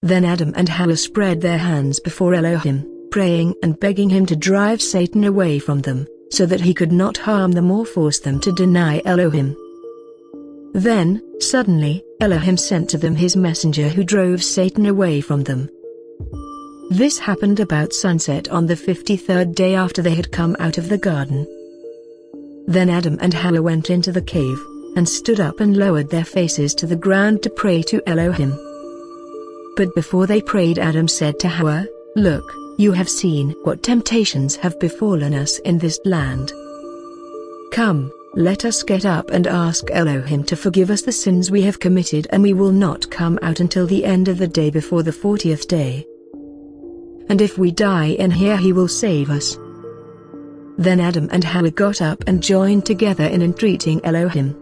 Then Adam and Hawa spread their hands before Elohim, praying and begging him to drive Satan away from them, so that he could not harm them or force them to deny Elohim. Then, suddenly, Elohim sent to them his messenger who drove Satan away from them. This happened about sunset on the 53rd day after they had come out of the garden. Then Adam and Hawa went into the cave, and stood up and lowered their faces to the ground to pray to Elohim. But before they prayed, Adam said to Hawa, "Look, you have seen what temptations have befallen us in this land. Come, let us get up and ask Elohim to forgive us the sins we have committed, and we will not come out until the end of the day before the 40th day. And if we die in here, he will save us." Then Adam and Hawa got up and joined together in entreating Elohim.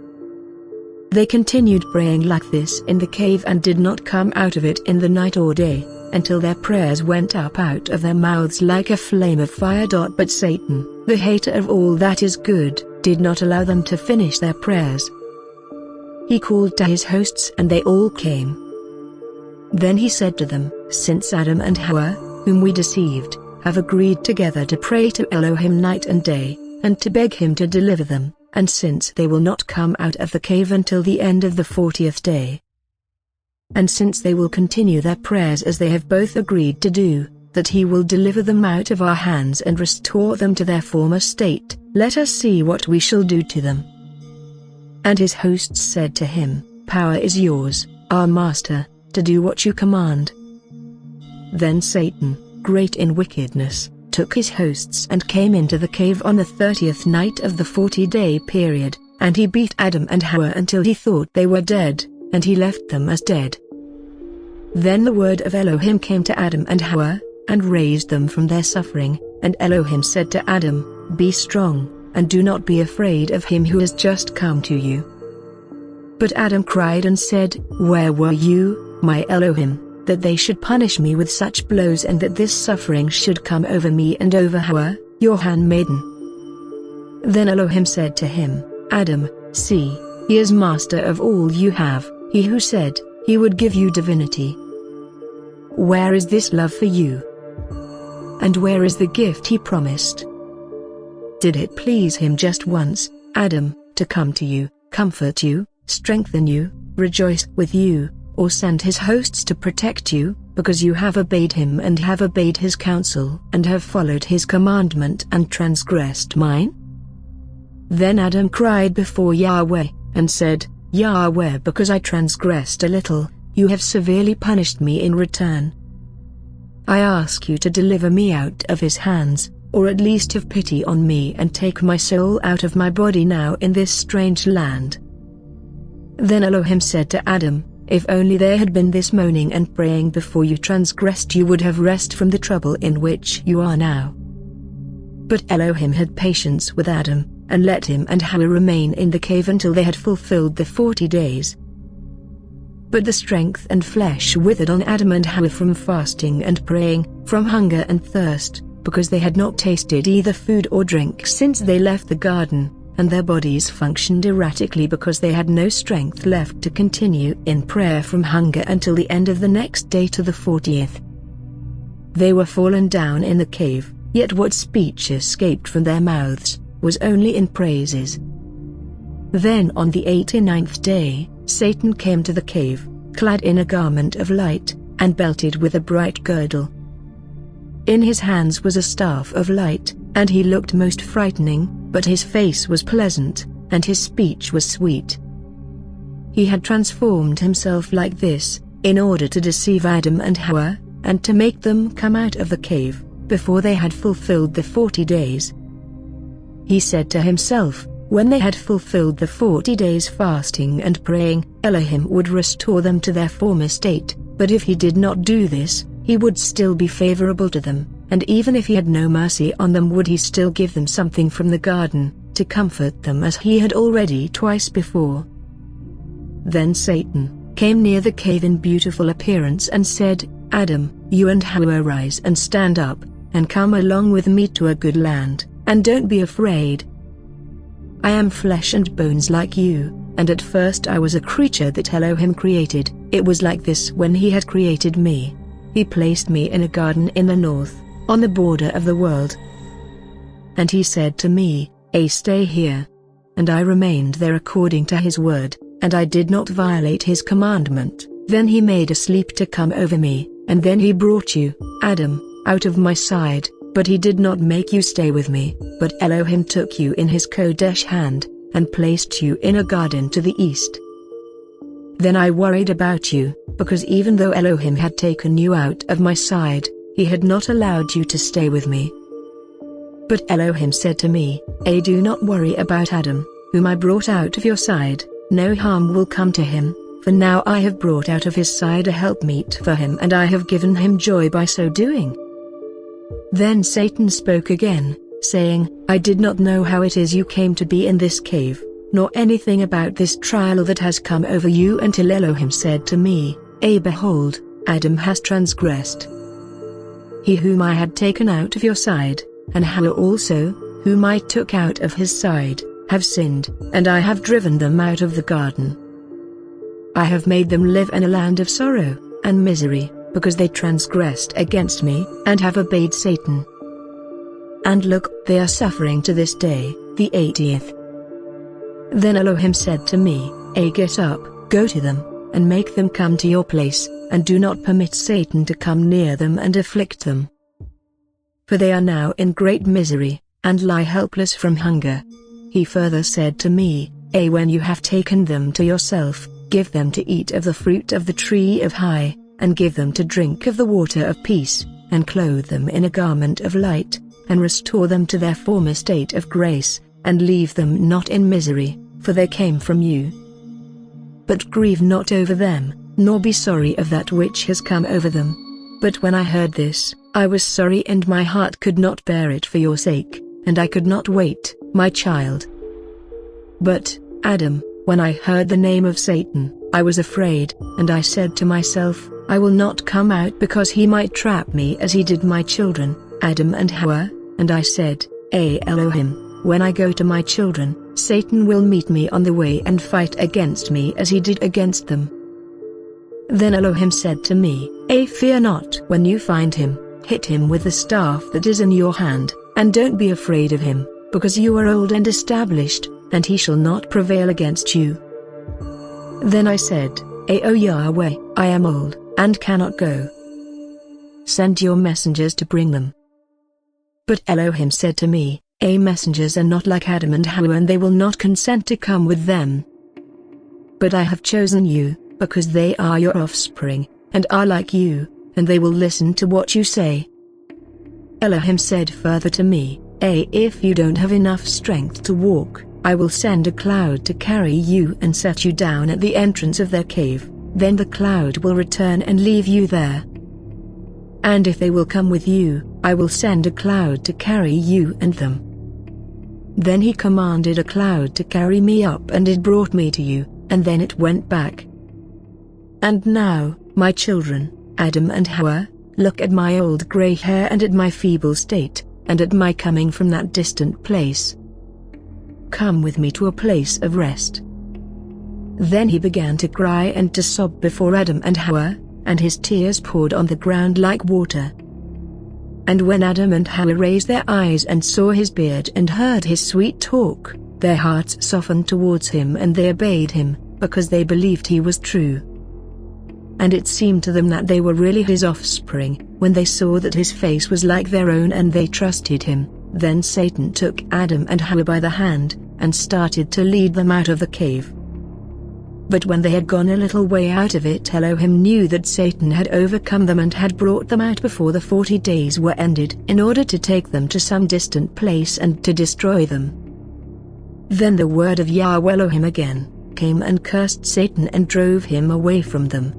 They continued praying like this in the cave and did not come out of it in the night or day, until their prayers went up out of their mouths like a flame of fire. But Satan, the hater of all that is good, did not allow them to finish their prayers. He called to his hosts and they all came. Then he said to them, "Since Adam and Hawa, whom we deceived, have agreed together to pray to Elohim night and day, and to beg him to deliver them, and since they will not come out of the cave until the end of the 40th day, and since they will continue their prayers as they have both agreed to do, that he will deliver them out of our hands and restore them to their former state, let us see what we shall do to them." And his hosts said to him, "Power is yours, our master, to do what you command." Then Satan, great in wickedness, took his hosts and came into the cave on the 30th night of the 40-day period, and he beat Adam and Hawa until he thought they were dead, and he left them as dead. Then the word of Elohim came to Adam and Hawa, and raised them from their suffering, and Elohim said to Adam, "Be strong, and do not be afraid of him who has just come to you." But Adam cried and said, "Where were you, my Elohim, that they should punish me with such blows, and that this suffering should come over me and over Hawa, your handmaiden?" Then Elohim said to him, "Adam, see, he is master of all you have, he who said he would give you divinity. Where is this love for you? And where is the gift he promised? Did it please him just once, Adam, to come to you, comfort you, strengthen you, rejoice with you, or send his hosts to protect you, because you have obeyed him and have obeyed his counsel and have followed his commandment and transgressed mine?" Then Adam cried before Yahweh, and said, "Yahweh, because I transgressed a little, you have severely punished me in return. I ask you to deliver me out of his hands, or at least have pity on me and take my soul out of my body now in this strange land." Then Elohim said to Adam, "If only there had been this moaning and praying before you transgressed, you would have rest from the trouble in which you are now." But Elohim had patience with Adam, and let him and Hawa remain in the cave until they had fulfilled the 40 days. But the strength and flesh withered on Adam and Hawa from fasting and praying, from hunger and thirst, because they had not tasted either food or drink since they left the garden, and their bodies functioned erratically because they had no strength left to continue in prayer from hunger until the end of the next day to the 40th. They were fallen down in the cave, yet what speech escaped from their mouths was only in praises. Then on the 89th day, Satan came to the cave, clad in a garment of light, and belted with a bright girdle. In his hands was a staff of light, and he looked most frightening, but his face was pleasant, and his speech was sweet. He had transformed himself like this, in order to deceive Adam and Hawa, and to make them come out of the cave, before they had fulfilled the 40 days. He said to himself, when they had fulfilled the 40 days fasting and praying, Elohim would restore them to their former state, but if he did not do this, he would still be favorable to them, and even if he had no mercy on them, would he still give them something from the garden, to comfort them as he had already twice before. Then Satan came near the cave in beautiful appearance and said, "Adam, you and Hawa rise and stand up, and come along with me to a good land, and don't be afraid. I am flesh and bones like you, and at first I was a creature that Elohim created, It was like this when he had created me. He placed me in a garden in the north, on the border of the world. And he said to me, stay here. And I remained there according to his word, and I did not violate his commandment. Then he made a sleep to come over me, and then he brought you, Adam, out of my side, but he did not make you stay with me, but Elohim took you in his Kodesh hand, and placed you in a garden to the east. Then I worried about you, because even though Elohim had taken you out of my side, he had not allowed you to stay with me. But Elohim said to me, do not worry about Adam, whom I brought out of your side, no harm will come to him, for now I have brought out of his side a helpmeet for him and I have given him joy by so doing. Then Satan spoke again, saying, I did not know how it is you came to be in this cave, nor anything about this trial that has come over you until Elohim said to me, behold, Adam has transgressed. He whom I had taken out of your side, and Hawa also, whom I took out of his side, have sinned, and I have driven them out of the garden. I have made them live in a land of sorrow and misery, because they transgressed against me, and have obeyed Satan. And look, they are suffering to this day, the 80th. Then Elohim said to me, get up, go to them, and make them come to your place, and do not permit Satan to come near them and afflict them. For they are now in great misery, and lie helpless from hunger. He further said to me, when you have taken them to yourself, give them to eat of the fruit of the tree of high, and give them to drink of the water of peace, and clothe them in a garment of light, and restore them to their former state of grace, and leave them not in misery, for they came from you. But grieve not over them, nor be sorry of that which has come over them. But when I heard this, I was sorry and my heart could not bear it for your sake, and I could not wait, my child. But, Adam, when I heard the name of Satan, I was afraid, and I said to myself, I will not come out because he might trap me as he did my children, Adam and Hawa, and I said, Elohim, when I go to my children, Satan will meet me on the way and fight against me as he did against them. Then Elohim said to me, fear not when you find him, hit him with the staff that is in your hand, and don't be afraid of him, because you are old and established, and he shall not prevail against you. Then I said, O Yahweh, I am old, and cannot go. Send your messengers to bring them. But Elohim said to me, messengers are not like Adam and Hawa, and they will not consent to come with them. But I have chosen you, because they are your offspring, and are like you, and they will listen to what you say. Elohim said further to me, if you don't have enough strength to walk, I will send a cloud to carry you and set you down at the entrance of their cave, then the cloud will return and leave you there. And if they will come with you, I will send a cloud to carry you and them. Then he commanded a cloud to carry me up, and it brought me to you, and then it went back. And now, my children, Adam and Hawa, look at my old gray hair and at my feeble state, and at my coming from that distant place. Come with me to a place of rest. Then he began to cry and to sob before Adam and Hawa, and his tears poured on the ground like water. And when Adam and Hawa raised their eyes and saw his beard and heard his sweet talk, their hearts softened towards him and they obeyed him, because they believed he was true. And it seemed to them that they were really his offspring, when they saw that his face was like their own and they trusted him. Then Satan took Adam and Hawa by the hand, and started to lead them out of the cave. But when they had gone a little way out of it, Elohim knew that Satan had overcome them and had brought them out before the 40 days were ended, in order to take them to some distant place and to destroy them. Then the word of Yahweh Elohim again came and cursed Satan and drove him away from them.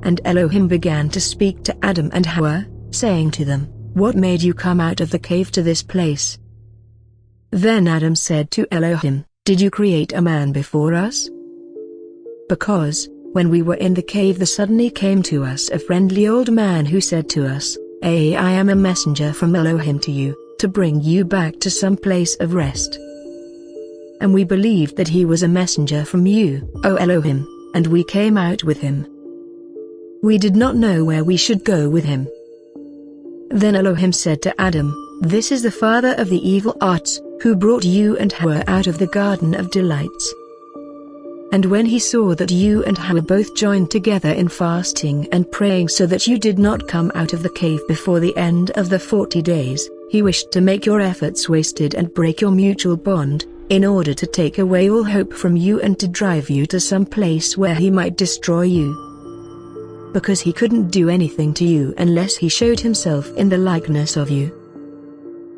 And Elohim began to speak to Adam and Hawa, saying to them, What made you come out of the cave to this place? Then Adam said to Elohim, Did you create a man before us? Because, when we were in the cave, there suddenly came to us a friendly old man who said to us, I am a messenger from Elohim to you, to bring you back to some place of rest. And we believed that he was a messenger from you, O Elohim, and we came out with him. We did not know where we should go with him. Then Elohim said to Adam, "This is the father of the evil arts, who brought you and Hawa out of the Garden of Delights." And when he saw that you and Hawa both joined together in fasting and praying so that you did not come out of the cave before the end of the 40 days, he wished to make your efforts wasted and break your mutual bond, in order to take away all hope from you and to drive you to some place where he might destroy you. Because he couldn't do anything to you unless he showed himself in the likeness of you.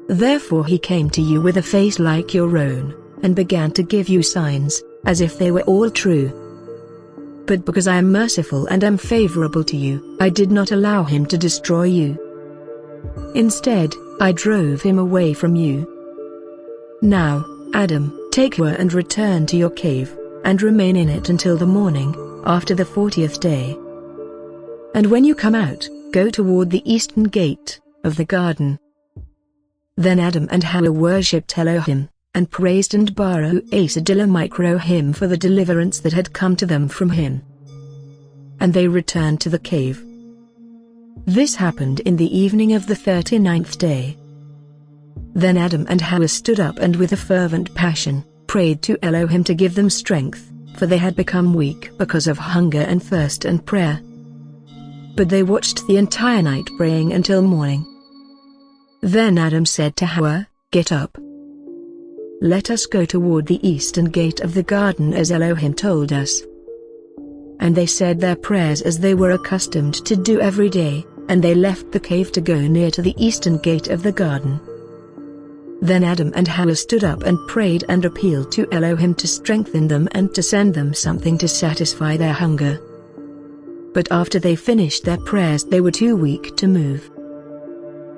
Therefore he came to you with a face like your own, and began to give you signs, as if they were all true. But because I am merciful and am favorable to you, I did not allow him to destroy you. Instead, I drove him away from you. Now, Adam, take her and return to your cave, and remain in it until the morning, after the 40th day. And when you come out, go toward the eastern gate of the garden. Then Adam and Hawa worshipped Elohim, and praised and Baruch Elohim for the deliverance that had come to them from him. And they returned to the cave. This happened in the evening of the 39th day. Then Adam and Hawa stood up and with a fervent passion, prayed to Elohim to give them strength, for they had become weak because of hunger and thirst and prayer. But they watched the entire night praying until morning. Then Adam said to Hawa, "Get up. Let us go toward the eastern gate of the garden as Elohim told us." And they said their prayers as they were accustomed to do every day, and they left the cave to go near to the eastern gate of the garden. Then Adam and Hawa stood up and prayed and appealed to Elohim to strengthen them and to send them something to satisfy their hunger. But after they finished their prayers they were too weak to move.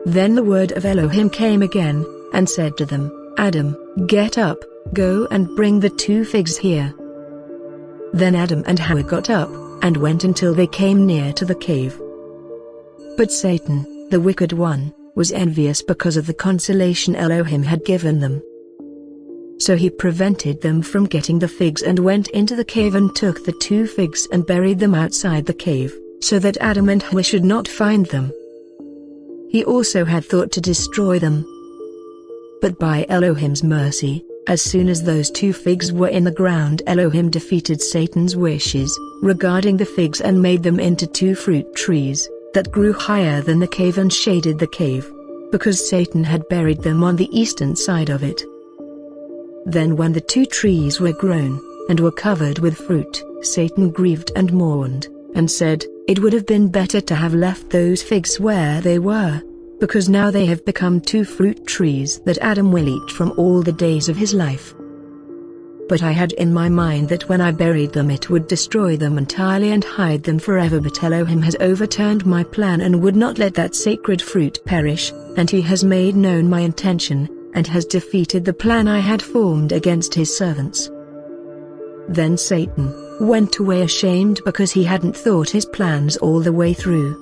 Then the word of Elohim came again, and said to them, "Adam, get up, go and bring the 2 figs here." Then Adam and Hawa got up, and went until they came near to the cave. But Satan, the wicked one, was envious because of the consolation Elohim had given them. So he prevented them from getting the figs and went into the cave and took the 2 figs and buried them outside the cave, so that Adam and Hawa should not find them. He also had thought to destroy them. But by Elohim's mercy, as soon as those 2 figs were in the ground, Elohim defeated Satan's wishes regarding the figs and made them into 2 fruit trees that grew higher than the cave and shaded the cave, because Satan had buried them on the eastern side of it. Then when the 2 trees were grown, and were covered with fruit, Satan grieved and mourned, and said, "It would have been better to have left those figs where they were, because now they have become 2 fruit trees that Adam will eat from all the days of his life." But I had in my mind that when I buried them it would destroy them entirely and hide them forever, but Elohim has overturned my plan and would not let that sacred fruit perish, and he has made known my intention, and has defeated the plan I had formed against his servants. Then Satan went away ashamed because he hadn't thought his plans all the way through.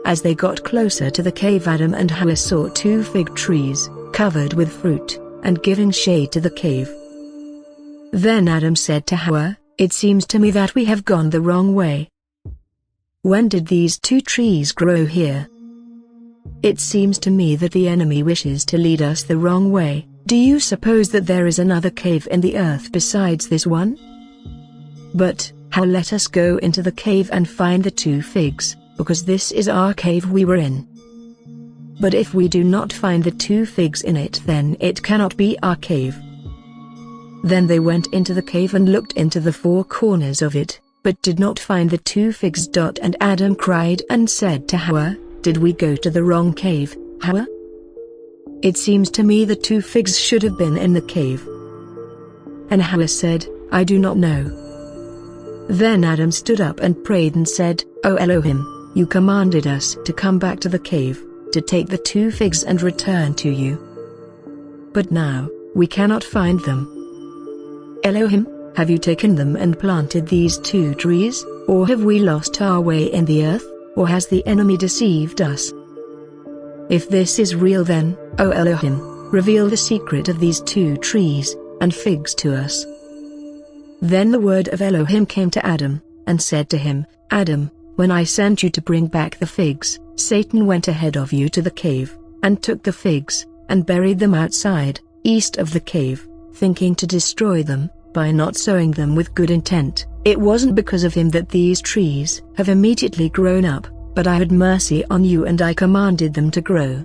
As they got closer to the cave, Adam and Hawa saw 2 fig trees, covered with fruit, and giving shade to the cave. Then Adam said to Hawa, "It seems to me that we have gone the wrong way. When did these 2 trees grow here? It seems to me that the enemy wishes to lead us the wrong way. Do you suppose that there is another cave in the earth besides this one? But, how let us go into the cave and find the 2 figs, because this is our cave we were in. But if we do not find the 2 figs in it, then it cannot be our cave." Then they went into the cave and looked into the 4 corners of it, but did not find the 2 figs. And Adam cried and said to Hawa, "Did we go to the wrong cave, Hawa? It seems to me the 2 figs should have been in the cave." And Hawa said, "I do not know." Then Adam stood up and prayed and said, "O Elohim, you commanded us to come back to the cave, to take the 2 figs and return to you. But now, we cannot find them. Elohim, have you taken them and planted these 2 trees, or have we lost our way in the earth, or has the enemy deceived us? If this is real, then, O Elohim, reveal the secret of these 2 trees and figs to us." Then the word of Elohim came to Adam, and said to him, Adam, when I sent you to bring back the figs, Satan went ahead of you to the cave, and took the figs, and buried them outside, east of the cave, thinking to destroy them, by not sowing them with good intent. It wasn't because of him that these trees have immediately grown up, but I had mercy on you and I commanded them to grow.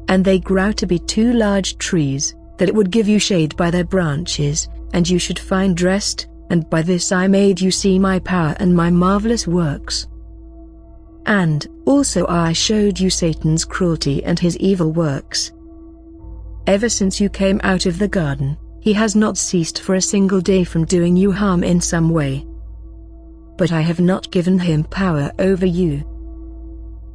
And they grew to be 2 large trees, that it would give you shade by their branches, and you should find rest, and by this I made you see my power and my marvelous works. And also I showed you Satan's cruelty and his evil works. Ever since you came out of the garden, he has not ceased for a single day from doing you harm in some way. But I have not given him power over you.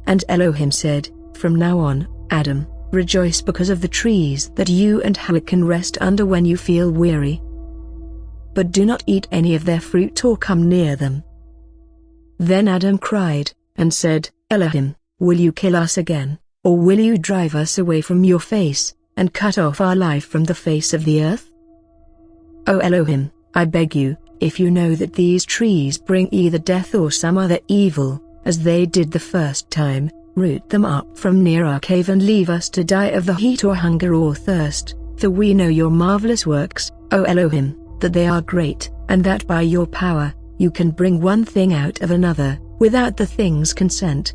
And Elohim said, From now on, Adam, rejoice because of the trees that you and Hawa can rest under when you feel weary. But do not eat any of their fruit or come near them. Then Adam cried, and said, Elohim, will you kill us again, or will you drive us away from your face, and cut off our life from the face of the earth? O Elohim, I beg you, if you know that these trees bring either death or some other evil, as they did the first time, root them up from near our cave and leave us to die of the heat or hunger or thirst, for we know your marvelous works, O Elohim, that they are great, and that by your power, you can bring one thing out of another, without the thing's consent.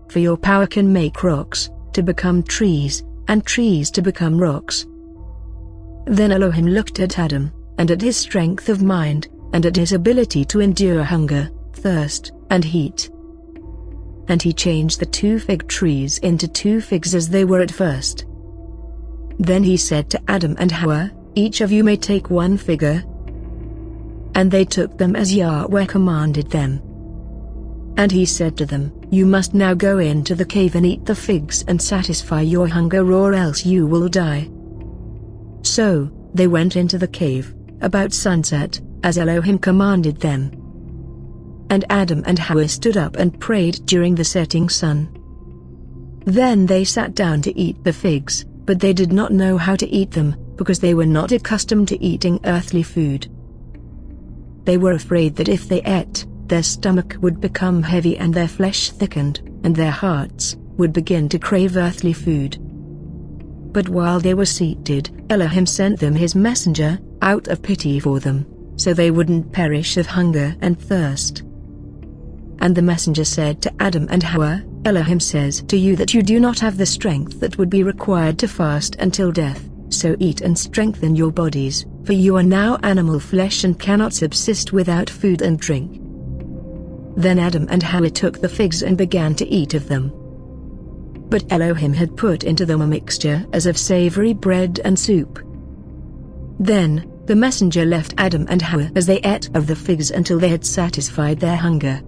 For your power can make rocks to become trees, and trees to become rocks. Then Elohim looked at Adam, and at his strength of mind, and at his ability to endure hunger, thirst, and heat. And he changed the 2 fig trees into 2 figs as they were at first. Then he said to Adam and Hawa, Each of you may take 1 figure. And they took them as Yahweh commanded them. And he said to them, You must now go into the cave and eat the figs and satisfy your hunger, or else you will die. So they went into the cave, about sunset, as Elohim commanded them. And Adam and Hawa stood up and prayed during the setting sun. Then they sat down to eat the figs, but they did not know how to eat them, because they were not accustomed to eating earthly food. They were afraid that if they ate, their stomach would become heavy and their flesh thickened, and their hearts would begin to crave earthly food. But while they were seated, Elohim sent them his messenger, out of pity for them, so they wouldn't perish of hunger and thirst. And the messenger said to Adam and Hawa, Elohim says to you that you do not have the strength that would be required to fast until death, so eat and strengthen your bodies, for you are now animal flesh and cannot subsist without food and drink. Then Adam and Hawa took the figs and began to eat of them. But Elohim had put into them a mixture as of savory bread and soup. Then the messenger left Adam and Hawa as they ate of the figs until they had satisfied their hunger.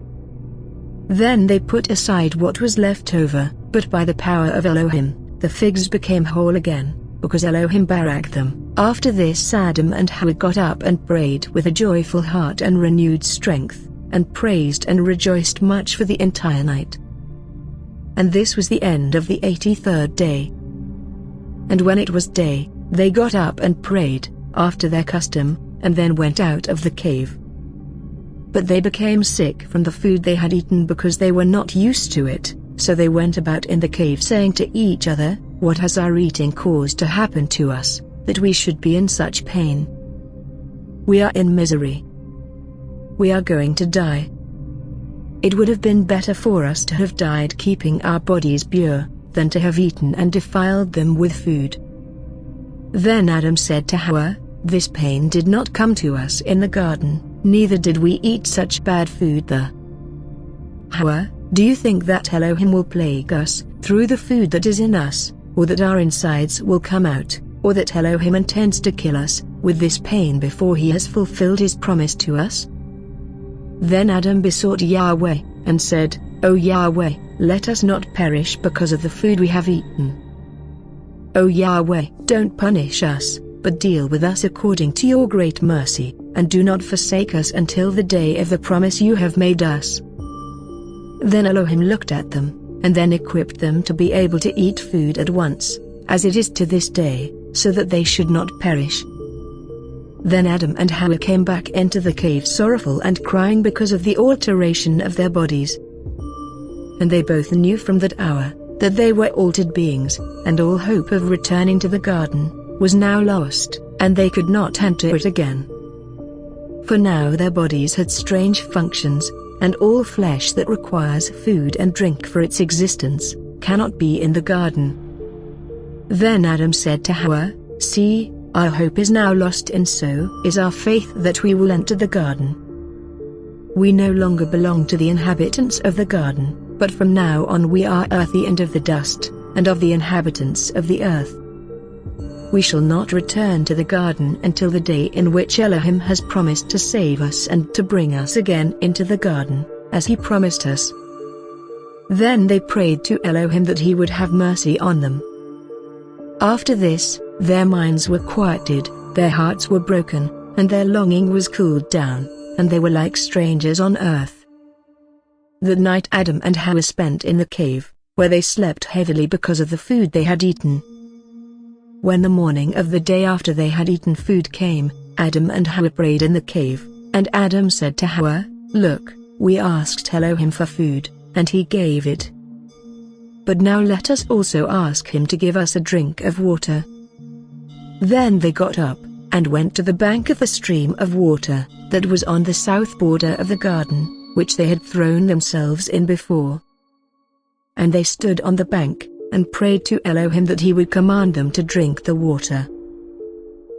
Then they put aside what was left over, but by the power of Elohim, the figs became whole again, because Elohim baraked them. After this Adam and Hawa got up and prayed with a joyful heart and renewed strength, and praised and rejoiced much for the entire night. And this was the end of the 83rd day. And when it was day, they got up and prayed, after their custom, and then went out of the cave. But they became sick from the food they had eaten because they were not used to it, so they went about in the cave saying to each other, What has our eating caused to happen to us, that we should be in such pain? We are in misery. We are going to die. It would have been better for us to have died keeping our bodies pure, than to have eaten and defiled them with food. Then Adam said to Hawa, This pain did not come to us in the garden, neither did we eat such bad food there. Hawa, do you think that Elohim will plague us through the food that is in us, or that our insides will come out, or that Elohim intends to kill us with this pain before he has fulfilled his promise to us? Then Adam besought Yahweh, and said, O Yahweh, let us not perish because of the food we have eaten. O Yahweh, don't punish us, but deal with us according to your great mercy, and do not forsake us until the day of the promise you have made us. Then Elohim looked at them, and then equipped them to be able to eat food at once, as it is to this day, so that they should not perish. Then Adam and Hawa came back into the cave sorrowful and crying because of the alteration of their bodies. And they both knew from that hour that they were altered beings, and all hope of returning to the garden was now lost, and they could not enter it again. For now their bodies had strange functions, and all flesh that requires food and drink for its existence cannot be in the garden. Then Adam said to Hawa, "See, our hope is now lost, and so is our faith that we will enter the garden. We no longer belong to the inhabitants of the garden, but from now on we are earthy and of the dust, and of the inhabitants of the earth. We shall not return to the garden until the day in which Elohim has promised to save us and to bring us again into the garden, as he promised us." Then they prayed to Elohim that he would have mercy on them. After this, their minds were quieted, their hearts were broken, and their longing was cooled down, and they were like strangers on earth. That night Adam and Hawa spent in the cave, where they slept heavily because of the food they had eaten. When the morning of the day after they had eaten food came, Adam and Hawa prayed in the cave, and Adam said to Hawa, "Look, we asked Elohim for food, and he gave it. But now let us also ask him to give us a drink of water." Then they got up, and went to the bank of the stream of water that was on the south border of the garden, which they had thrown themselves in before. And they stood on the bank, and prayed to Elohim that he would command them to drink the water.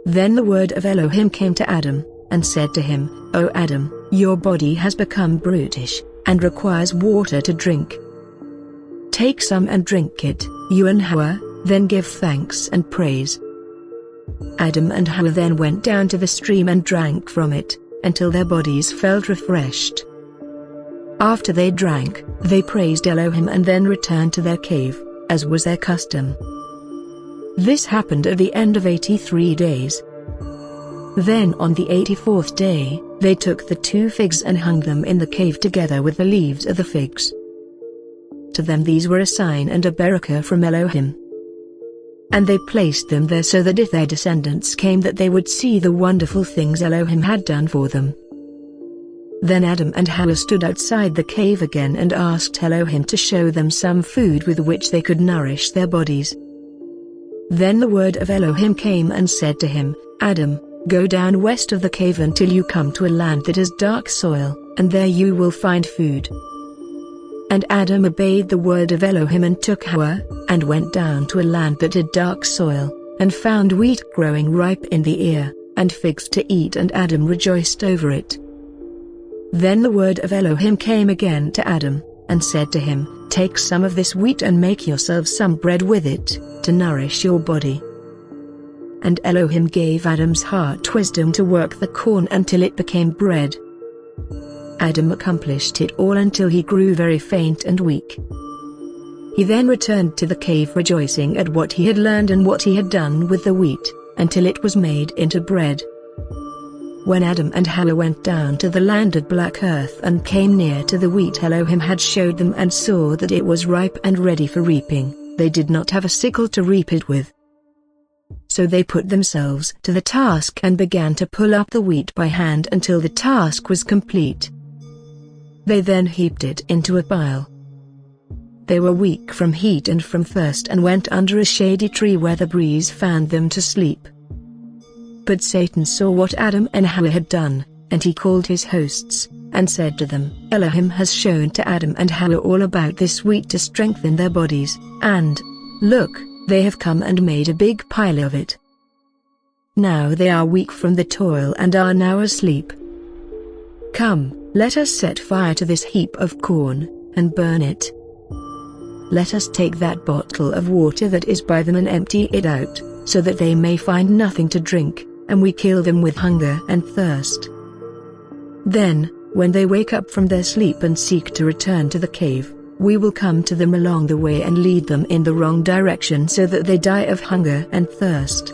Then the word of Elohim came to Adam, and said to him, "O Adam, your body has become brutish, and requires water to drink. Take some and drink it, you and Hawa, then give thanks and praise." Adam and Hawa then went down to the stream and drank from it, until their bodies felt refreshed. After they drank, they praised Elohim and then returned to their cave, as was their custom. This happened at the end of 83 days. Then on the 84th day, they took the 2 figs and hung them in the cave together with the leaves of the figs. To them these were a sign and a barakah from Elohim. And they placed them there so that if their descendants came that they would see the wonderful things Elohim had done for them. Then Adam and Hawa stood outside the cave again and asked Elohim to show them some food with which they could nourish their bodies. Then the word of Elohim came and said to him, "Adam, go down west of the cave until you come to a land that has dark soil, and there you will find food." And Adam obeyed the word of Elohim and took Hawa, and went down to a land that had dark soil, and found wheat growing ripe in the ear, and figs to eat, and Adam rejoiced over it. Then the word of Elohim came again to Adam, and said to him, "Take some of this wheat and make yourself some bread with it, to nourish your body." And Elohim gave Adam's heart wisdom to work the corn until it became bread. Adam accomplished it all until he grew very faint and weak. He then returned to the cave rejoicing at what he had learned and what he had done with the wheat, until it was made into bread. When Adam and Hawa went down to the land of black earth and came near to the wheat Elohim had showed them and saw that it was ripe and ready for reaping, they did not have a sickle to reap it with. So they put themselves to the task and began to pull up the wheat by hand until the task was complete. They then heaped it into a pile. They were weak from heat and from thirst and went under a shady tree where the breeze fanned them to sleep. But Satan saw what Adam and Hawa had done, and he called his hosts, and said to them, "Elohim has shown to Adam and Hawa all about this wheat to strengthen their bodies, and, look, they have come and made a big pile of it. Now they are weak from the toil and are now asleep. Come, let us set fire to this heap of corn, and burn it. Let us take that bottle of water that is by them and empty it out, so that they may find nothing to drink, and we kill them with hunger and thirst. Then, when they wake up from their sleep and seek to return to the cave, we will come to them along the way and lead them in the wrong direction so that they die of hunger and thirst.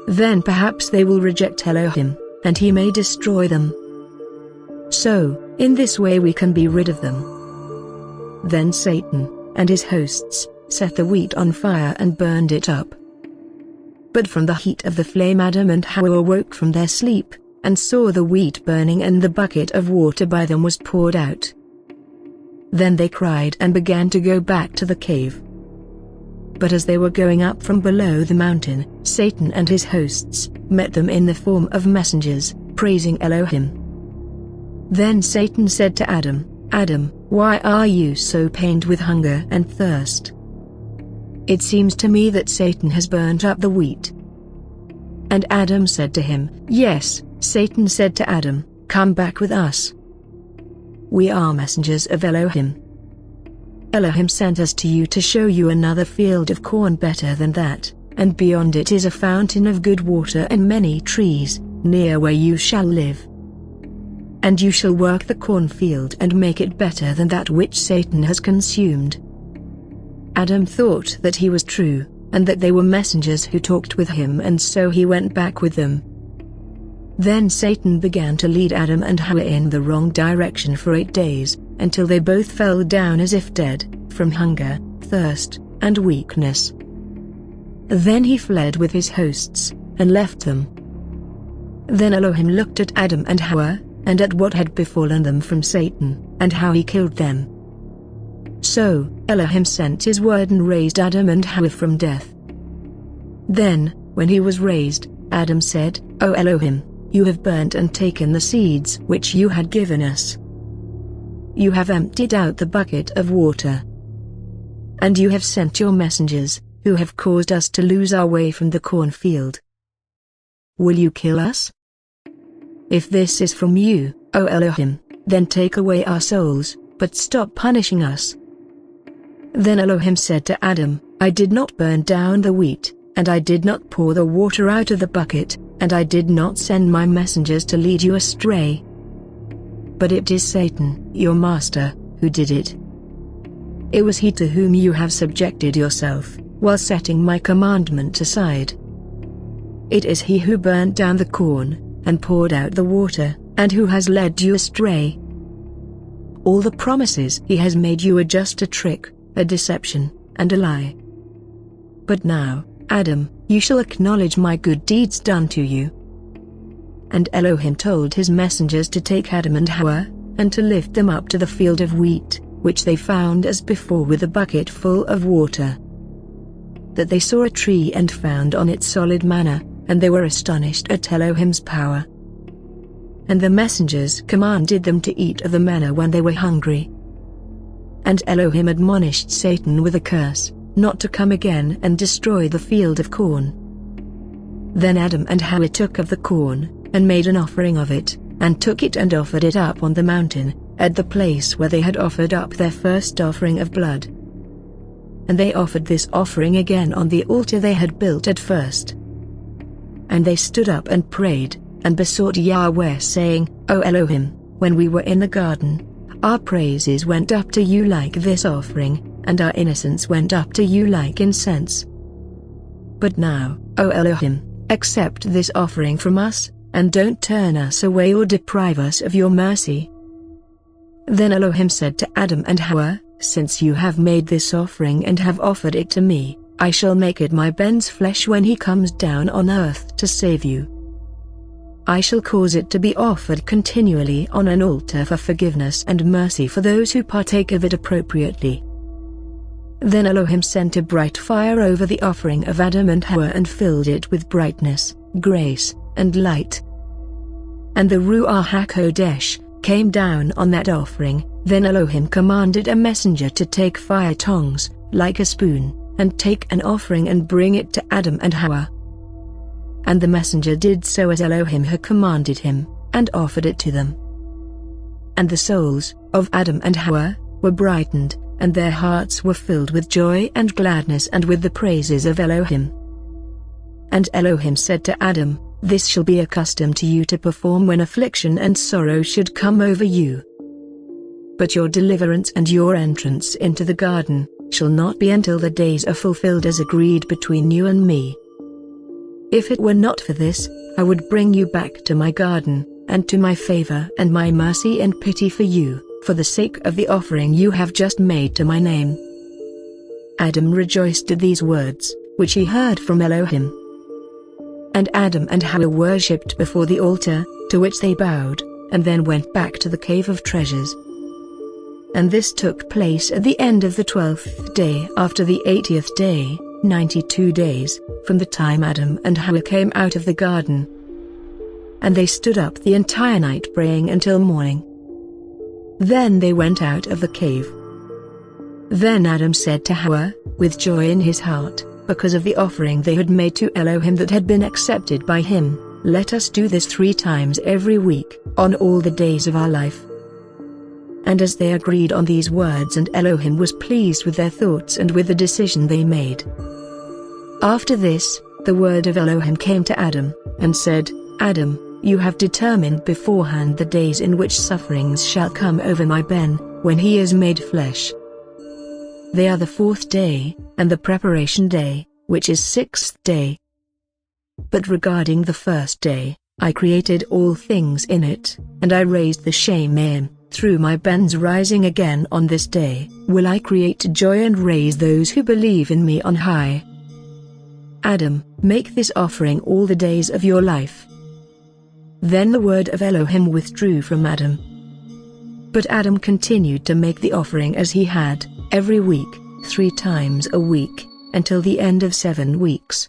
Then perhaps they will reject Elohim, and he may destroy them. So, in this way we can be rid of them." Then Satan and his hosts set the wheat on fire and burned it up. But from the heat of the flame Adam and Hawa awoke from their sleep, and saw the wheat burning and the bucket of water by them was poured out. Then they cried and began to go back to the cave. But as they were going up from below the mountain, Satan and his hosts met them in the form of messengers, praising Elohim. Then Satan said to Adam, "Adam, why are you so pained with hunger and thirst? It seems to me that Satan has burnt up the wheat." And Adam said to him, "Yes." Satan said to Adam, "Come back with us. We are messengers of Elohim. Elohim sent us to you to show you another field of corn better than that, and beyond it is a fountain of good water and many trees, near where you shall live. And you shall work the cornfield and make it better than that which Satan has consumed." Adam thought that he was true, and that they were messengers who talked with him, and so he went back with them. Then Satan began to lead Adam and Hawa in the wrong direction for 8 days, until they both fell down as if dead, from hunger, thirst, and weakness. Then he fled with his hosts, and left them. Then Elohim looked at Adam and Hawa, and at what had befallen them from Satan, and how he killed them. So Elohim sent his word and raised Adam and Hawa from death. Then, when he was raised, Adam said, "O Elohim, you have burnt and taken the seeds which you had given us. You have emptied out the bucket of water. And you have sent your messengers, who have caused us to lose our way from the cornfield. Will you kill us? If this is from you, O Elohim, then take away our souls, but stop punishing us." Then Elohim said to Adam, "I did not burn down the wheat, and I did not pour the water out of the bucket, and I did not send my messengers to lead you astray. But it is Satan, your master, who did it. It was he to whom you have subjected yourself, while setting my commandment aside. It is he who burnt down the corn, and poured out the water, and who has led you astray. All the promises he has made you are just a trick, a deception, and a lie. But now, Adam, you shall acknowledge my good deeds done to you." And Elohim told his messengers to take Adam and Hawa, and to lift them up to the field of wheat, which they found as before with a bucket full of water. That they saw a tree and found on it solid manna, and they were astonished at Elohim's power. And the messengers commanded them to eat of the manna when they were hungry. And Elohim admonished Satan with a curse, not to come again and destroy the field of corn. Then Adam and Hawa took of the corn, and made an offering of it, and took it and offered it up on the mountain, at the place where they had offered up their first offering of blood. And they offered this offering again on the altar they had built at first. And they stood up and prayed, and besought Yahweh, saying, "O Elohim, when we were in the garden, our praises went up to you like this offering, and our innocence went up to you like incense. But now, O Elohim, accept this offering from us, and don't turn us away or deprive us of your mercy." Then Elohim said to Adam and Hawa, "Since you have made this offering and have offered it to me, I shall make it my Ben's flesh when he comes down on earth to save you. I shall cause it to be offered continually on an altar for forgiveness and mercy for those who partake of it appropriately." Then Elohim sent a bright fire over the offering of Adam and Hawa and filled it with brightness, grace, and light. And the Ruach HaKodesh came down on that offering. Then Elohim commanded a messenger to take fire tongs, like a spoon, and take an offering and bring it to Adam and Hawa. And the messenger did so as Elohim had commanded him, and offered it to them. And the souls of Adam and Hawa were brightened, and their hearts were filled with joy and gladness and with the praises of Elohim. And Elohim said to Adam, "This shall be a custom to you to perform when affliction and sorrow should come over you. But your deliverance and your entrance into the garden shall not be until the days are fulfilled as agreed between you and me. If it were not for this, I would bring you back to my garden, and to my favor and my mercy and pity for you, for the sake of the offering you have just made to my name." Adam rejoiced at these words, which he heard from Elohim. And Adam and Hawa worshipped before the altar, to which they bowed, and then went back to the cave of treasures. And this took place at the end of the 12th day after the 80th day, 92 days, from the time Adam and Hawa came out of the garden. And they stood up the entire night praying until morning. Then they went out of the cave. Then Adam said to Hawa, with joy in his heart, because of the offering they had made to Elohim that had been accepted by him, "Let us do this 3 times every week, on all the days of our life." And as they agreed on these words, and Elohim was pleased with their thoughts and with the decision they made. After this, the word of Elohim came to Adam, and said, "Adam, you have determined beforehand the days in which sufferings shall come over my Ben, when he is made flesh. They are the 4th day, and the preparation day, which is 6th day. But regarding the 1st day, I created all things in it, and I raised the Shemayim. Through my Ben's rising again on this day, will I create joy and raise those who believe in me on high. Adam, make this offering all the days of your life." Then the word of Elohim withdrew from Adam. But Adam continued to make the offering as he had, every week, 3 times a week, until the end of 7 weeks.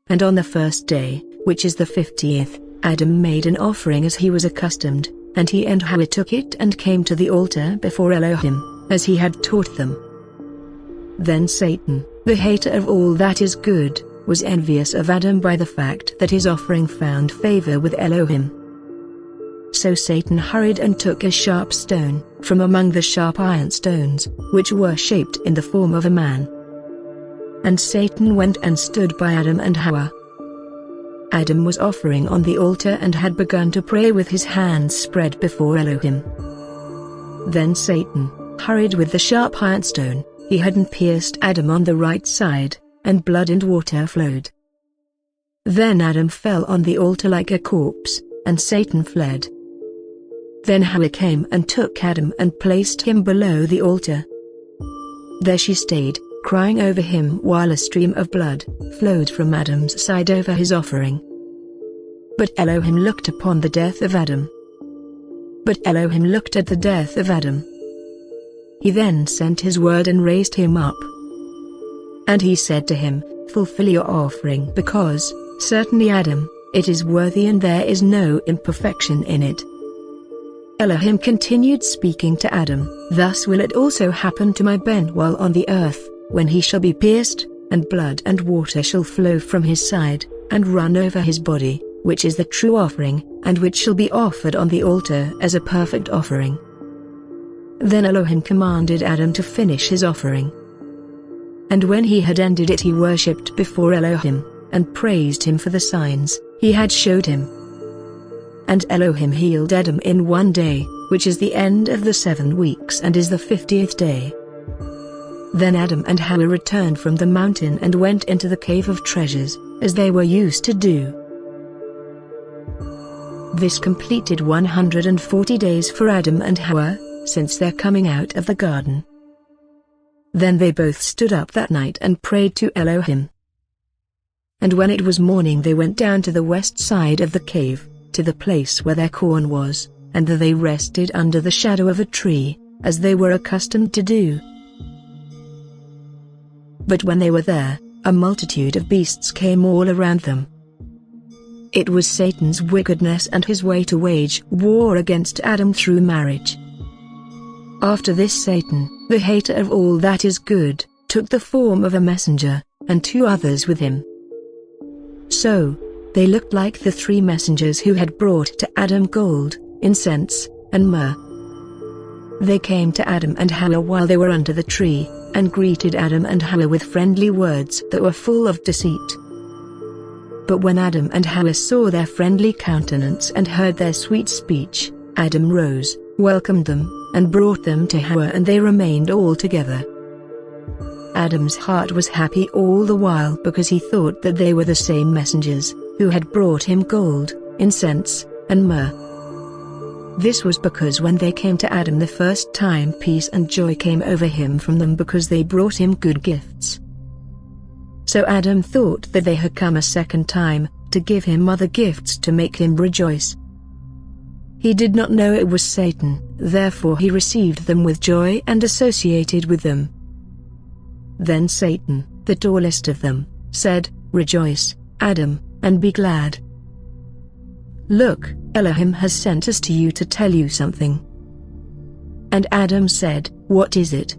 And on the 1st day, which is the 50th, Adam made an offering as he was accustomed, and he and Hawa took it and came to the altar before Elohim, as he had taught them. Then Satan, the hater of all that is good, was envious of Adam by the fact that his offering found favor with Elohim. So Satan hurried and took a sharp stone, from among the sharp iron stones, which were shaped in the form of a man. And Satan went and stood by Adam and Hawa. Adam was offering on the altar and had begun to pray with his hands spread before Elohim. Then Satan hurried with the sharp iron stone he had and pierced Adam on the right side, and blood and water flowed. Then Adam fell on the altar like a corpse, and Satan fled. Then Hawa came and took Adam and placed him below the altar. There she stayed, crying over him while a stream of blood flowed from Adam's side over his offering. But Elohim looked upon the death of Adam. But Elohim looked at the death of Adam. He then sent his word and raised him up. And he said to him, "Fulfill your offering, because, certainly Adam, it is worthy and there is no imperfection in it." Elohim continued speaking to Adam, "Thus will it also happen to my Ben while on the earth, when he shall be pierced, and blood and water shall flow from his side, and run over his body, which is the true offering, and which shall be offered on the altar as a perfect offering." Then Elohim commanded Adam to finish his offering. And when he had ended it, he worshipped before Elohim, and praised him for the signs he had showed him. And Elohim healed Adam in 1 day, which is the end of the 7 weeks and is the 50th day. Then Adam and Hawa returned from the mountain and went into the cave of treasures, as they were used to do. This completed 140 days for Adam and Hawa, since their coming out of the garden. Then they both stood up that night and prayed to Elohim. And when it was morning, they went down to the west side of the cave, to the place where their corn was, and there they rested under the shadow of a tree, as they were accustomed to do. But when they were there, a multitude of beasts came all around them. It was Satan's wickedness and his way to wage war against Adam through marriage. After this, Satan, the hater of all that is good, took the form of a messenger, and 2 others with him. So, they looked like the 3 messengers who had brought to Adam gold, incense, and myrrh. They came to Adam and Hawa while they were under the tree, and greeted Adam and Hawa with friendly words that were full of deceit. But when Adam and Hawa saw their friendly countenance and heard their sweet speech, Adam rose, welcomed them, and brought them to Hawa, and they remained all together. Adam's heart was happy all the while because he thought that they were the same messengers, who had brought him gold, incense, and myrrh. This was because when they came to Adam the first time, peace and joy came over him from them because they brought him good gifts. So Adam thought that they had come a second time, to give him other gifts to make him rejoice. He did not know it was Satan, therefore he received them with joy and associated with them. Then Satan, the tallest of them, said, "Rejoice, Adam, and be glad. Look, Elohim has sent us to you to tell you something." And Adam said, "What is it?"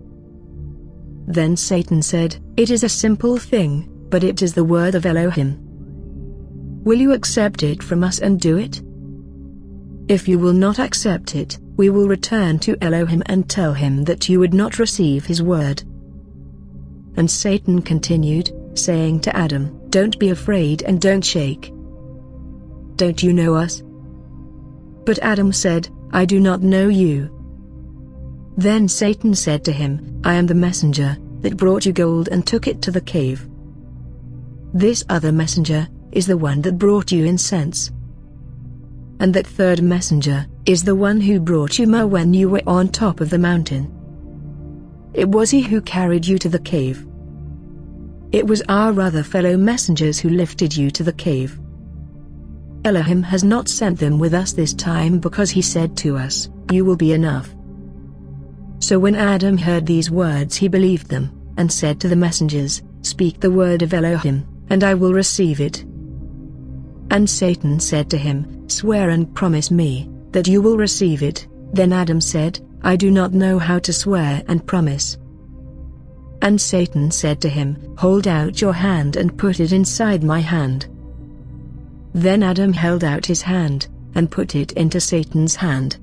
Then Satan said, "It is a simple thing, but it is the word of Elohim. Will you accept it from us and do it? If you will not accept it, we will return to Elohim and tell him that you would not receive his word." And Satan continued, saying to Adam, "Don't be afraid and don't shake. Don't you know us?" But Adam said, "I do not know you." Then Satan said to him, "I am the messenger that brought you gold and took it to the cave. This other messenger is the one that brought you incense. And that third messenger is the one who brought you myrrh when you were on top of the mountain. It was he who carried you to the cave. It was our other fellow messengers who lifted you to the cave. Elohim has not sent them with us this time because he said to us, 'You will be enough.'" So when Adam heard these words he believed them, and said to the messengers, "Speak the word of Elohim, and I will receive it." And Satan said to him, "Swear and promise me that you will receive it." Then Adam said, "I do not know how to swear and promise." And Satan said to him, "Hold out your hand and put it inside my hand." Then Adam held out his hand, and put it into Satan's hand.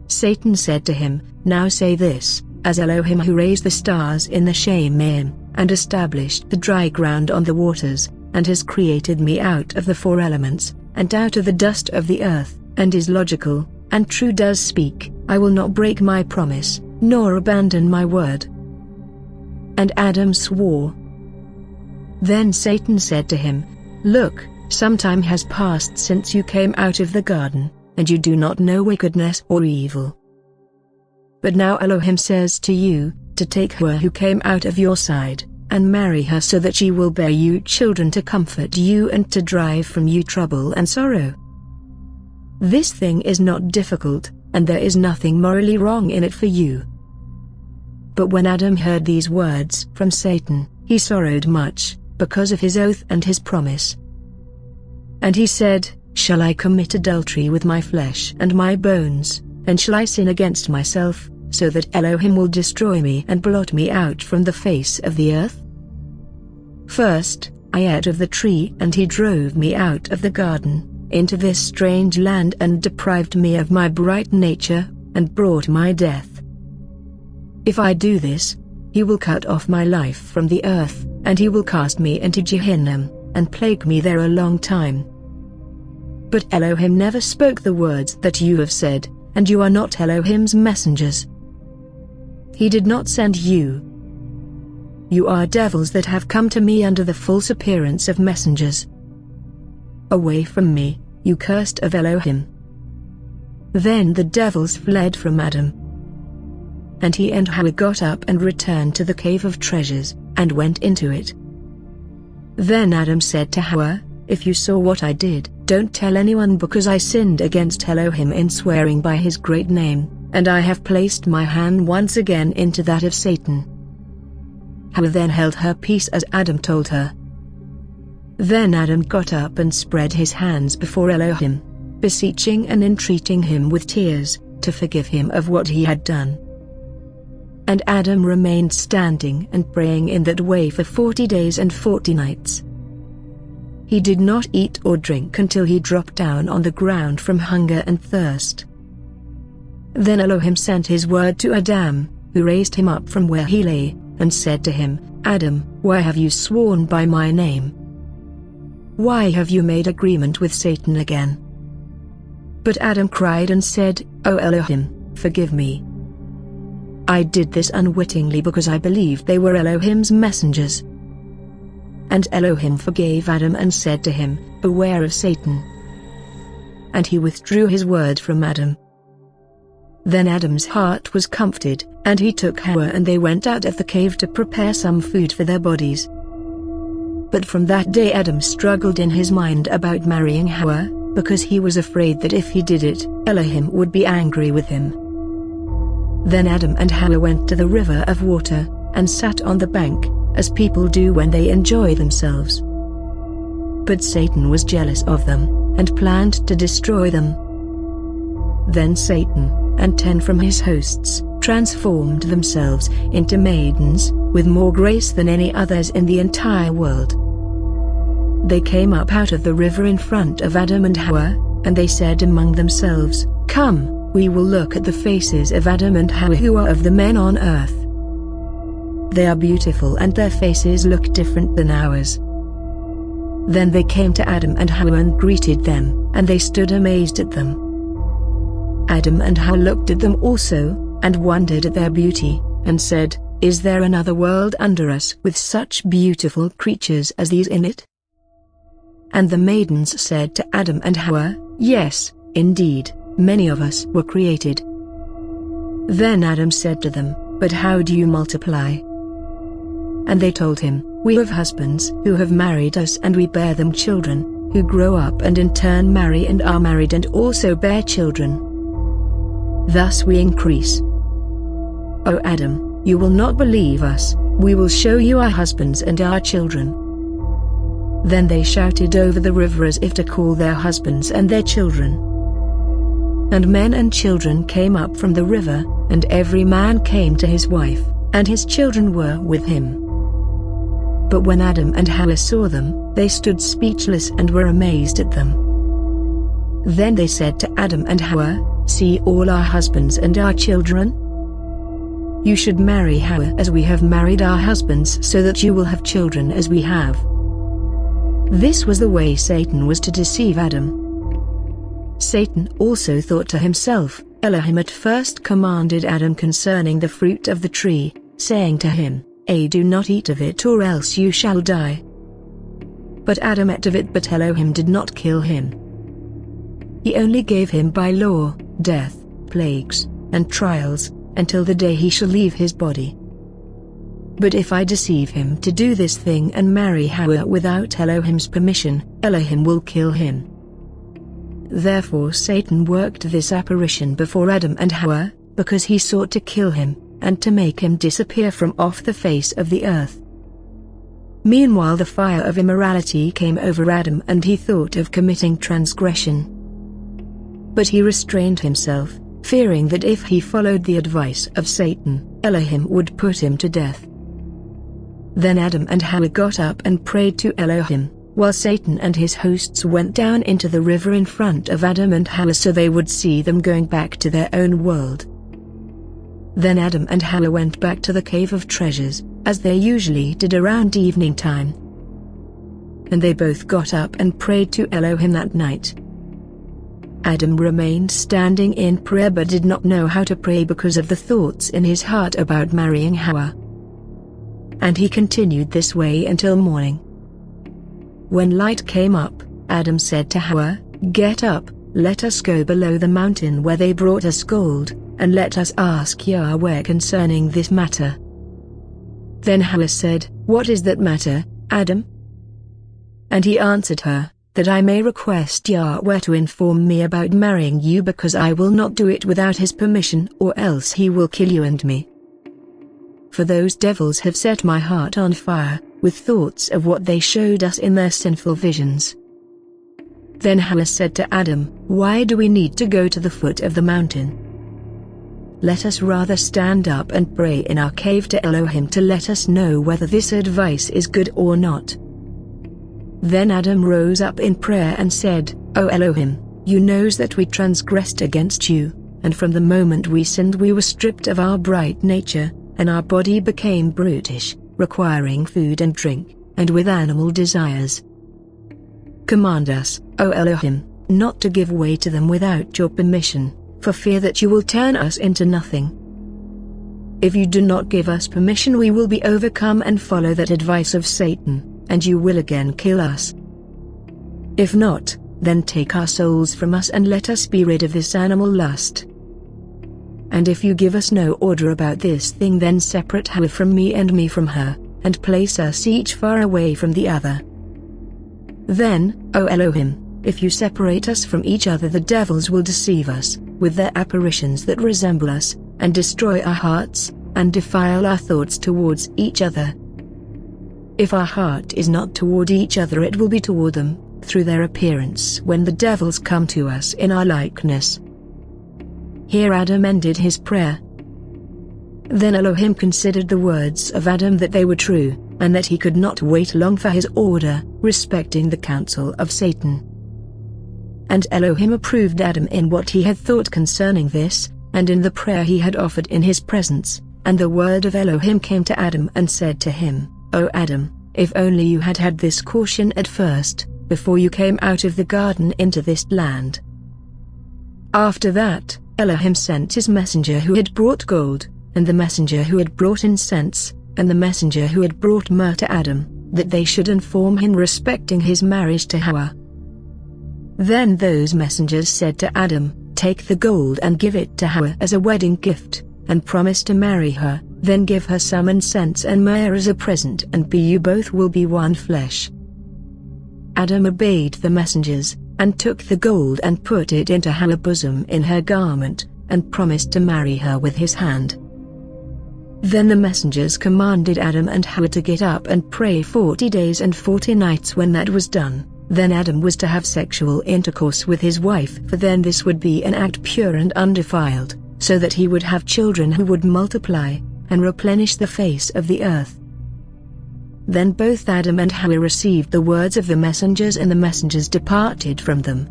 Satan said to him, "Now say this, as Elohim who raised the stars in the Shemayim, and established the dry ground on the waters, and has created me out of the four elements, and out of the dust of the earth, and is logical, and true does speak, I will not break my promise, nor abandon my word." And Adam swore. Then Satan said to him, "Look, some time has passed since you came out of the garden, and you do not know wickedness or evil. But now Elohim says to you, to take her who came out of your side, and marry her so that she will bear you children to comfort you and to drive from you trouble and sorrow. This thing is not difficult, and there is nothing morally wrong in it for you." But when Adam heard these words from Satan, he sorrowed much, because of his oath and his promise. And he said, "Shall I commit adultery with my flesh and my bones, and shall I sin against myself, so that Elohim will destroy me and blot me out from the face of the earth? First, I ate of the tree and he drove me out of the garden, into this strange land and deprived me of my bright nature, and brought my death. If I do this, he will cut off my life from the earth, and he will cast me into Gehenna, and plague me there a long time. But Elohim never spoke the words that you have said, and you are not Elohim's messengers. He did not send you. You are devils that have come to me under the false appearance of messengers. Away from me, you cursed of Elohim." Then the devils fled from Adam. And he and Hawa got up and returned to the cave of treasures, and went into it. Then Adam said to Hawa, "If you saw what I did, don't tell anyone, because I sinned against Elohim in swearing by his great name, and I have placed my hand once again into that of Satan." Hawa then held her peace as Adam told her. Then Adam got up and spread his hands before Elohim, beseeching and entreating him with tears, to forgive him of what he had done. And Adam remained standing and praying in that way for 40 days and 40 nights. He did not eat or drink until he dropped down on the ground from hunger and thirst. Then Elohim sent his word to Adam, who raised him up from where he lay, and said to him, "Adam, why have you sworn by my name? Why have you made agreement with Satan again?" But Adam cried and said, "O Elohim, forgive me. I did this unwittingly because I believed they were Elohim's messengers." And Elohim forgave Adam and said to him, "Beware of Satan." And he withdrew his word from Adam. Then Adam's heart was comforted, and he took Hawa and they went out of the cave to prepare some food for their bodies. But from that day Adam struggled in his mind about marrying Hawa, because he was afraid that if he did it, Elohim would be angry with him. Then Adam and Hawa went to the river of water, and sat on the bank, as people do when they enjoy themselves. But Satan was jealous of them, and planned to destroy them. Then Satan, and 10 from his hosts, transformed themselves into maidens, with more grace than any others in the entire world. They came up out of the river in front of Adam and Hawa, and they said among themselves, "Come, we will look at the faces of Adam and Hawa who are of the men on earth. They are beautiful and their faces look different than ours." Then they came to Adam and Hawa and greeted them, and they stood amazed at them. Adam and Hawa looked at them also, and wondered at their beauty, and said, "Is there another world under us with such beautiful creatures as these in it?" And the maidens said to Adam and Hawa, "Yes, indeed, many of us were created." Then Adam said to them, "But how do you multiply?" And they told him, "We have husbands who have married us and we bear them children, who grow up and in turn marry and are married and also bear children. Thus we increase. O Adam, you will not believe us, we will show you our husbands and our children." Then they shouted over the river as if to call their husbands and their children. And men and children came up from the river, and every man came to his wife, and his children were with him. But when Adam and Hawa saw them, they stood speechless and were amazed at them. Then they said to Adam and Hawa, "See all our husbands and our children? You should marry Hawa as we have married our husbands so that you will have children as we have." This was the way Satan was to deceive Adam. Satan also thought to himself, Elohim at first commanded Adam concerning the fruit of the tree, saying to him, "Do not eat of it or else you shall die." But Adam ate of it, but Elohim did not kill him. He only gave him by law, death, plagues, and trials, until the day he shall leave his body. But if I deceive him to do this thing and marry Hawa without Elohim's permission, Elohim will kill him. Therefore Satan worked this apparition before Adam and Hawa, because he sought to kill him, and to make him disappear from off the face of the earth. Meanwhile the fire of immorality came over Adam and he thought of committing transgression. But he restrained himself, fearing that if he followed the advice of Satan, Elohim would put him to death. Then Adam and Hawa got up and prayed to Elohim, while Satan and his hosts went down into the river in front of Adam and Hawa so they would see them going back to their own world. Then Adam and Hawa went back to the cave of treasures, as they usually did around evening time. And they both got up and prayed to Elohim that night. Adam remained standing in prayer but did not know how to pray because of the thoughts in his heart about marrying Hawa. And he continued this way until morning. When light came up, Adam said to Hawa, "Get up, let us go below the mountain where they brought us gold, and let us ask Yahweh concerning this matter." Then Hawa said, "What is that matter, Adam?" And he answered her, "That I may request Yahweh to inform me about marrying you, because I will not do it without his permission, or else he will kill you and me. For those devils have set my heart on fire, with thoughts of what they showed us in their sinful visions." Then Hawa said to Adam, "Why do we need to go to the foot of the mountain? Let us rather stand up and pray in our cave to Elohim to let us know whether this advice is good or not." Then Adam rose up in prayer and said, "O Elohim, you knows that we transgressed against you, and from the moment we sinned we were stripped of our bright nature, and our body became brutish, requiring food and drink, and with animal desires. Command us, O Elohim, not to give way to them without your permission, for fear that you will turn us into nothing. If you do not give us permission we will be overcome and follow that advice of Satan, and you will again kill us. If not, then take our souls from us and let us be rid of this animal lust. And if you give us no order about this thing, then separate her from me and me from her, and place us each far away from the other. Then, O Elohim, if you separate us from each other, the devils will deceive us with their apparitions that resemble us, and destroy our hearts, and defile our thoughts towards each other. If our heart is not toward each other, it will be toward them, through their appearance when the devils come to us in our likeness." Here Adam ended his prayer. Then Elohim considered the words of Adam, that they were true, and that he could not wait long for his order, respecting the counsel of Satan. And Elohim approved Adam in what he had thought concerning this, and in the prayer he had offered in his presence. And the word of Elohim came to Adam and said to him, "O Adam, if only you had had this caution at first, before you came out of the garden into this land." After that, Elohim sent his messenger who had brought gold, and the messenger who had brought incense, and the messenger who had brought myrrh to Adam, that they should inform him respecting his marriage to Hawa. Then those messengers said to Adam, "Take the gold and give it to Hawa as a wedding gift, and promise to marry her, then give her some incense and myrrh as a present, and you both will be one flesh." Adam obeyed the messengers, and took the gold and put it into Hawa's bosom in her garment, and promised to marry her with his hand. Then the messengers commanded Adam and Hawa to get up and pray 40 days and 40 nights. When that was done, then Adam was to have sexual intercourse with his wife, for then this would be an act pure and undefiled, so that he would have children who would multiply, and replenish the face of the earth. Then both Adam and Hawa received the words of the messengers, and the messengers departed from them.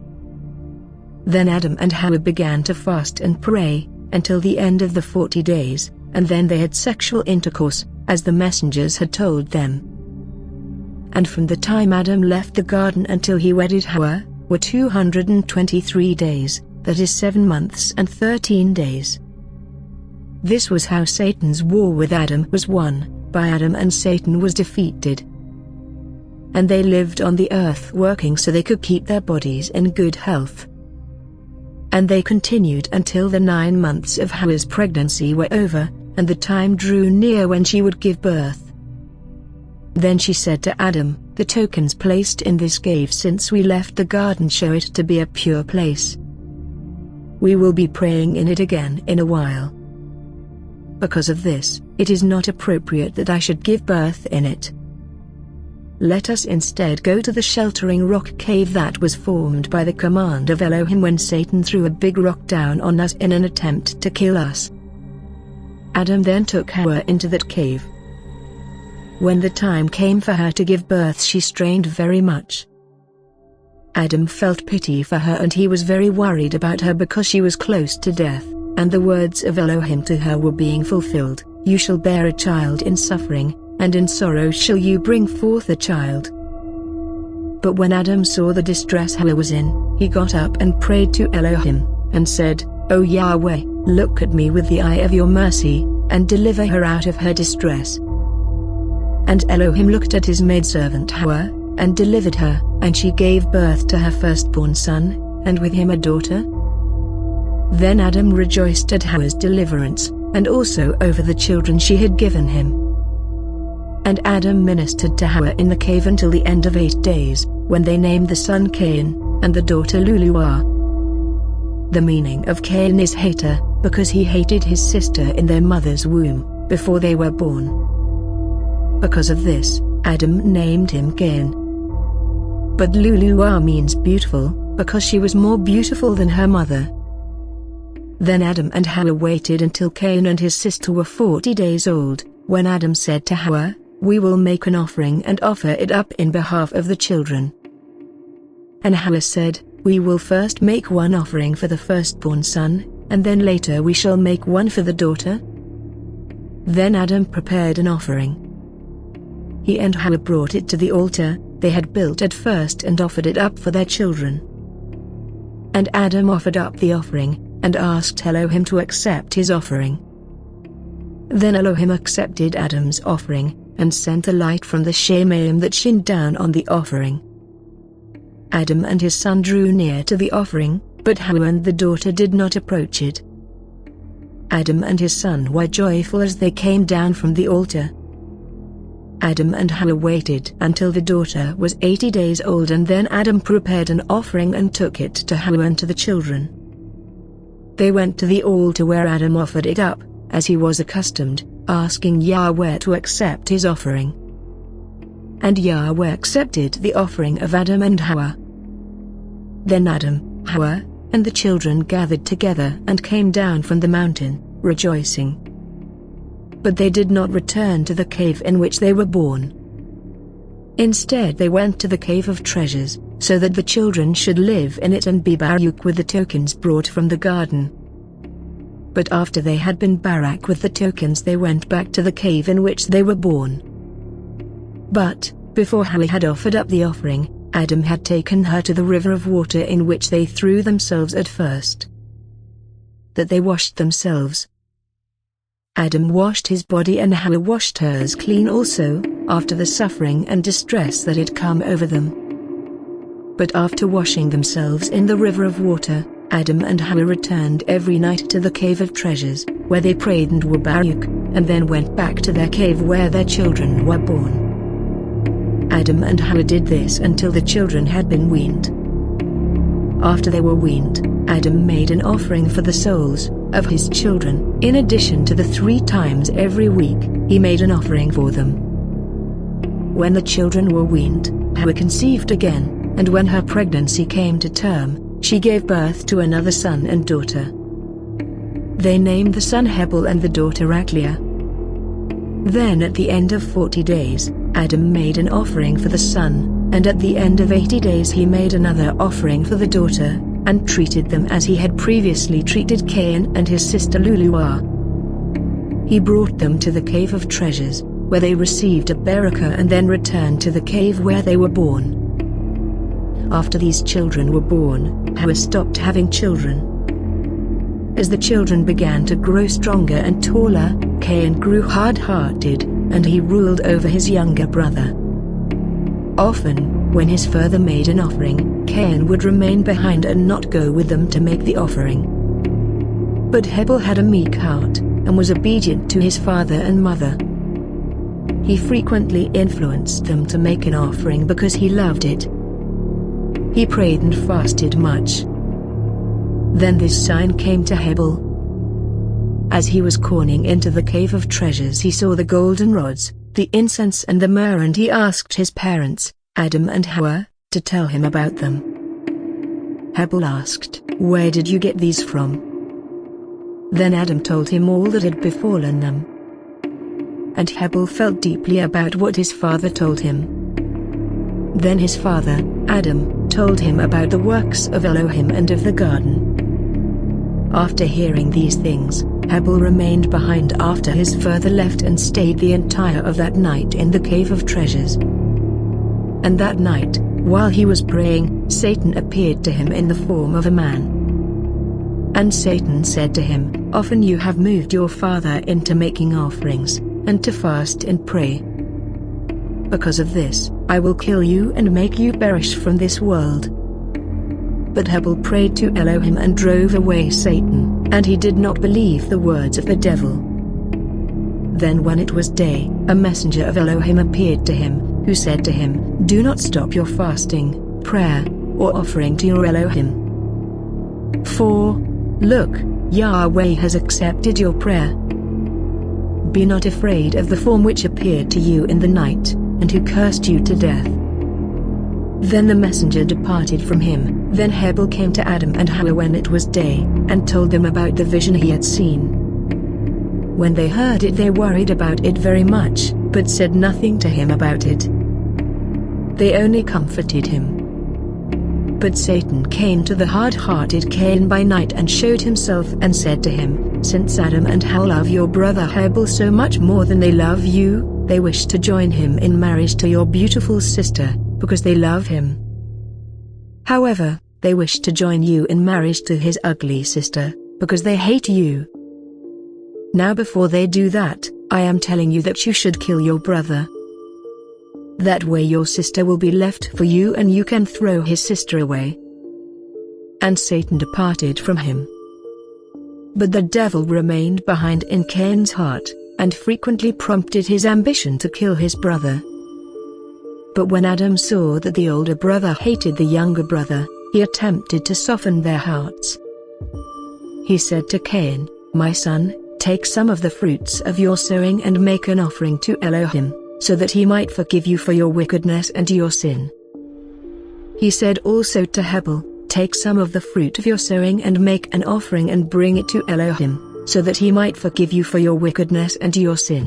Then Adam and Hawa began to fast and pray, until the end of the 40 days, and then they had sexual intercourse, as the messengers had told them. And from the time Adam left the garden until he wedded Hawa, were 223 days, that is 7 months and 13 days. This was how Satan's war with Adam was won. By Adam and Satan was defeated. And they lived on the earth working so they could keep their bodies in good health. And they continued until the 9 months of Hawa's pregnancy were over, and the time drew near when she would give birth. Then she said to Adam, "The tokens placed in this cave since we left the garden show it to be a pure place. We will be praying in it again in a while. Because of this, it is not appropriate that I should give birth in it. Let us instead go to the sheltering rock cave that was formed by the command of Elohim when Satan threw a big rock down on us in an attempt to kill us." Adam then took Hawa into that cave. When the time came for her to give birth, she strained very much. Adam felt pity for her, and he was very worried about her because she was close to death. And the words of Elohim to her were being fulfilled, "You shall bear a child in suffering, and in sorrow shall you bring forth a child." But when Adam saw the distress Hawa was in, he got up and prayed to Elohim, and said, "O Yahweh, look at me with the eye of your mercy, and deliver her out of her distress." And Elohim looked at his maidservant Hawa, and delivered her, and she gave birth to her firstborn son, and with him a daughter. Then Adam rejoiced at Hawa's deliverance, and also over the children she had given him. And Adam ministered to Hawa in the cave until the end of 8 days, when they named the son Cain, and the daughter Luluah. The meaning of Cain is hater, because he hated his sister in their mother's womb, before they were born. Because of this, Adam named him Cain. But Luluah means beautiful, because she was more beautiful than her mother. Then Adam and Hawa waited until Cain and his sister were 40 days old, when Adam said to Hawa, "We will make an offering and offer it up in behalf of the children." And Hawa said, "We will first make one offering for the firstborn son, and then later we shall make one for the daughter." Then Adam prepared an offering. He and Hawa brought it to the altar they had built at first and offered it up for their children. And Adam offered up the offering, and asked Elohim to accept his offering. Then Elohim accepted Adam's offering, and sent a light from the Shemayim that shined down on the offering. Adam and his son drew near to the offering, but Hawa and the daughter did not approach it. Adam and his son were joyful as they came down from the altar. Adam and Hawa waited until the daughter was 80 days old, and then Adam prepared an offering and took it to Hawa and to the children. They went to the altar where Adam offered it up, as he was accustomed, asking Yahweh to accept his offering. And Yahweh accepted the offering of Adam and Hawa. Then Adam, Hawa, and the children gathered together and came down from the mountain, rejoicing. But they did not return to the cave in which they were born. Instead they went to the cave of treasures, so that the children should live in it and be Baruch with the tokens brought from the garden. But after they had been Baruch with the tokens, they went back to the cave in which they were born. But, before Hawa had offered up the offering, Adam had taken her to the river of water in which they threw themselves at first. That they washed themselves. Adam washed his body and Hawa washed hers clean also, after the suffering and distress that had come over them. But after washing themselves in the river of water, Adam and Hawa returned every night to the cave of treasures, where they prayed and were Baruch, and then went back to their cave where their children were born. Adam and Hawa did this until the children had been weaned. After they were weaned, Adam made an offering for the souls of his children. In addition to the 3 times every week, he made an offering for them. When the children were weaned, Hawa conceived again, and when her pregnancy came to term, she gave birth to another son and daughter. They named the son Hebel and the daughter Achleah. Then at the end of 40 days, Adam made an offering for the son, and at the end of 80 days he made another offering for the daughter, and treated them as he had previously treated Cain and his sister Luluah. He brought them to the cave of treasures, where they received a barakah, and then returned to the cave where they were born. After these children were born, Hawa stopped having children. As the children began to grow stronger and taller, Cain grew hard-hearted, and he ruled over his younger brother. Often, when his father made an offering, Cain would remain behind and not go with them to make the offering. But Hebel had a meek heart, and was obedient to his father and mother. He frequently influenced them to make an offering because he loved it. He prayed and fasted much. Then this sign came to Hebel. As he was corning into the cave of treasures, he saw the golden rods, the incense and the myrrh, and he asked his parents, Adam and Hawa, to tell him about them. Hebel asked, "Where did you get these from?" Then Adam told him all that had befallen them. And Hebel felt deeply about what his father told him. Then his father, Adam, told him about the works of Elohim and of the garden. After hearing these things, Hebel remained behind after his father left and stayed the entire of that night in the cave of treasures. And that night, while he was praying, Satan appeared to him in the form of a man. And Satan said to him, "Often you have moved your father into making offerings, and to fast and pray. Because of this, I will kill you and make you perish from this world." But Hebel prayed to Elohim and drove away Satan, and he did not believe the words of the devil. Then when it was day, a messenger of Elohim appeared to him, who said to him, "Do not stop your fasting, prayer, or offering to your Elohim. For, look, Yahweh has accepted your prayer. Be not afraid of the form which appeared to you in the night, and who cursed you to death." Then the messenger departed from him. Then Hebel came to Adam and Hawa when it was day, and told them about the vision he had seen. When they heard it, they worried about it very much, but said nothing to him about it. They only comforted him. But Satan came to the hard-hearted Cain by night and showed himself and said to him, "Since Adam and Hawa love your brother Hebel so much more than they love you, they wish to join him in marriage to your beautiful sister, because they love him. However, they wish to join you in marriage to his ugly sister, because they hate you. Now before they do that, I am telling you that you should kill your brother. That way your sister will be left for you and you can throw his sister away." And Satan departed from him. But the devil remained behind in Cain's heart, and frequently prompted his ambition to kill his brother. But when Adam saw that the older brother hated the younger brother, he attempted to soften their hearts. He said to Cain, "My son, take some of the fruits of your sowing and make an offering to Elohim, so that he might forgive you for your wickedness and your sin." He said also to Hebel, "Take some of the fruit of your sowing and make an offering and bring it to Elohim, so that he might forgive you for your wickedness and your sin."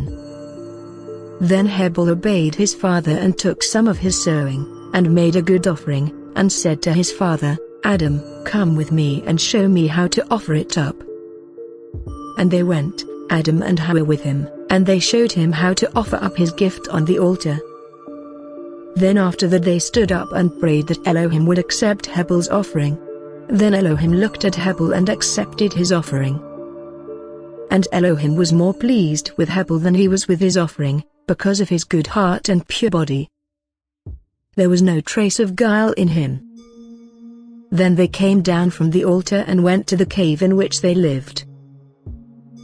Then Hebel obeyed his father and took some of his sowing, and made a good offering, and said to his father, "Adam, come with me and show me how to offer it up." And they went, Adam and Hawa with him, and they showed him how to offer up his gift on the altar. Then after that they stood up and prayed that Elohim would accept Hebel's offering. Then Elohim looked at Hebel and accepted his offering. And Elohim was more pleased with Hebel than he was with his offering, because of his good heart and pure body. There was no trace of guile in him. Then they came down from the altar and went to the cave in which they lived.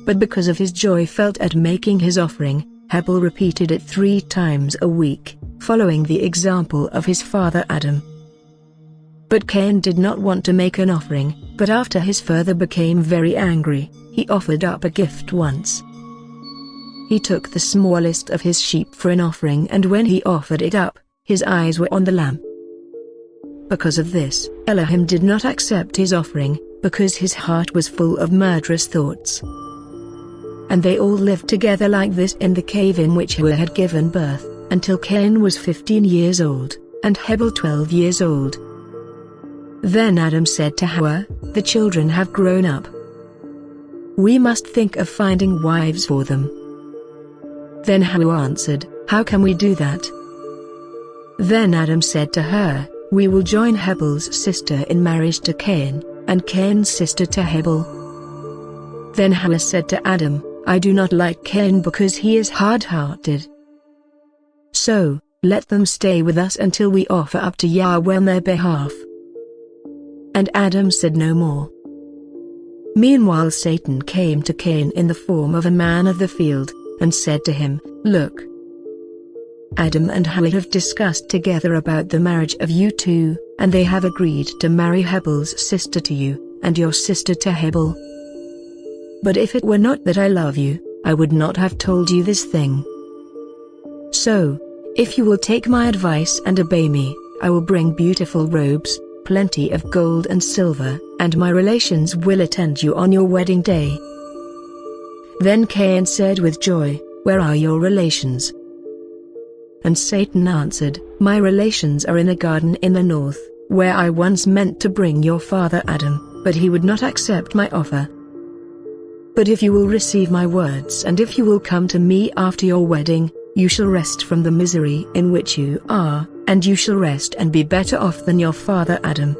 But because of his joy felt at making his offering, Hebel repeated it 3 times a week, following the example of his father Adam. But Cain did not want to make an offering, but after his father became very angry, he offered up a gift once. He took the smallest of his sheep for an offering, and when he offered it up, his eyes were on the lamb. Because of this, Elohim did not accept his offering, because his heart was full of murderous thoughts. And they all lived together like this in the cave in which Hawa had given birth, until Cain was 15 years old, and Hebel 12 years old. Then Adam said to Hawa, "The children have grown up. We must think of finding wives for them." Then Hawa answered, "How can we do that?" Then Adam said to her, "We will join Hebel's sister in marriage to Cain, and Cain's sister to Hebel." Then Hawa said to Adam, "I do not like Cain because he is hard-hearted. So, let them stay with us until we offer up to Yahweh on their behalf." And Adam said no more. Meanwhile Satan came to Cain in the form of a man of the field, and said to him, "Look, Adam and Hawa have discussed together about the marriage of you two, and they have agreed to marry Hebel's sister to you, and your sister to Hebel. But if it were not that I love you, I would not have told you this thing. So, if you will take my advice and obey me, I will bring beautiful robes, plenty of gold and silver, and my relations will attend you on your wedding day." Then Cain said with joy, "Where are your relations?" And Satan answered, "My relations are in a garden in the north, where I once meant to bring your father Adam, but he would not accept my offer. But if you will receive my words and if you will come to me after your wedding, you shall rest from the misery in which you are, and you shall rest and be better off than your father Adam."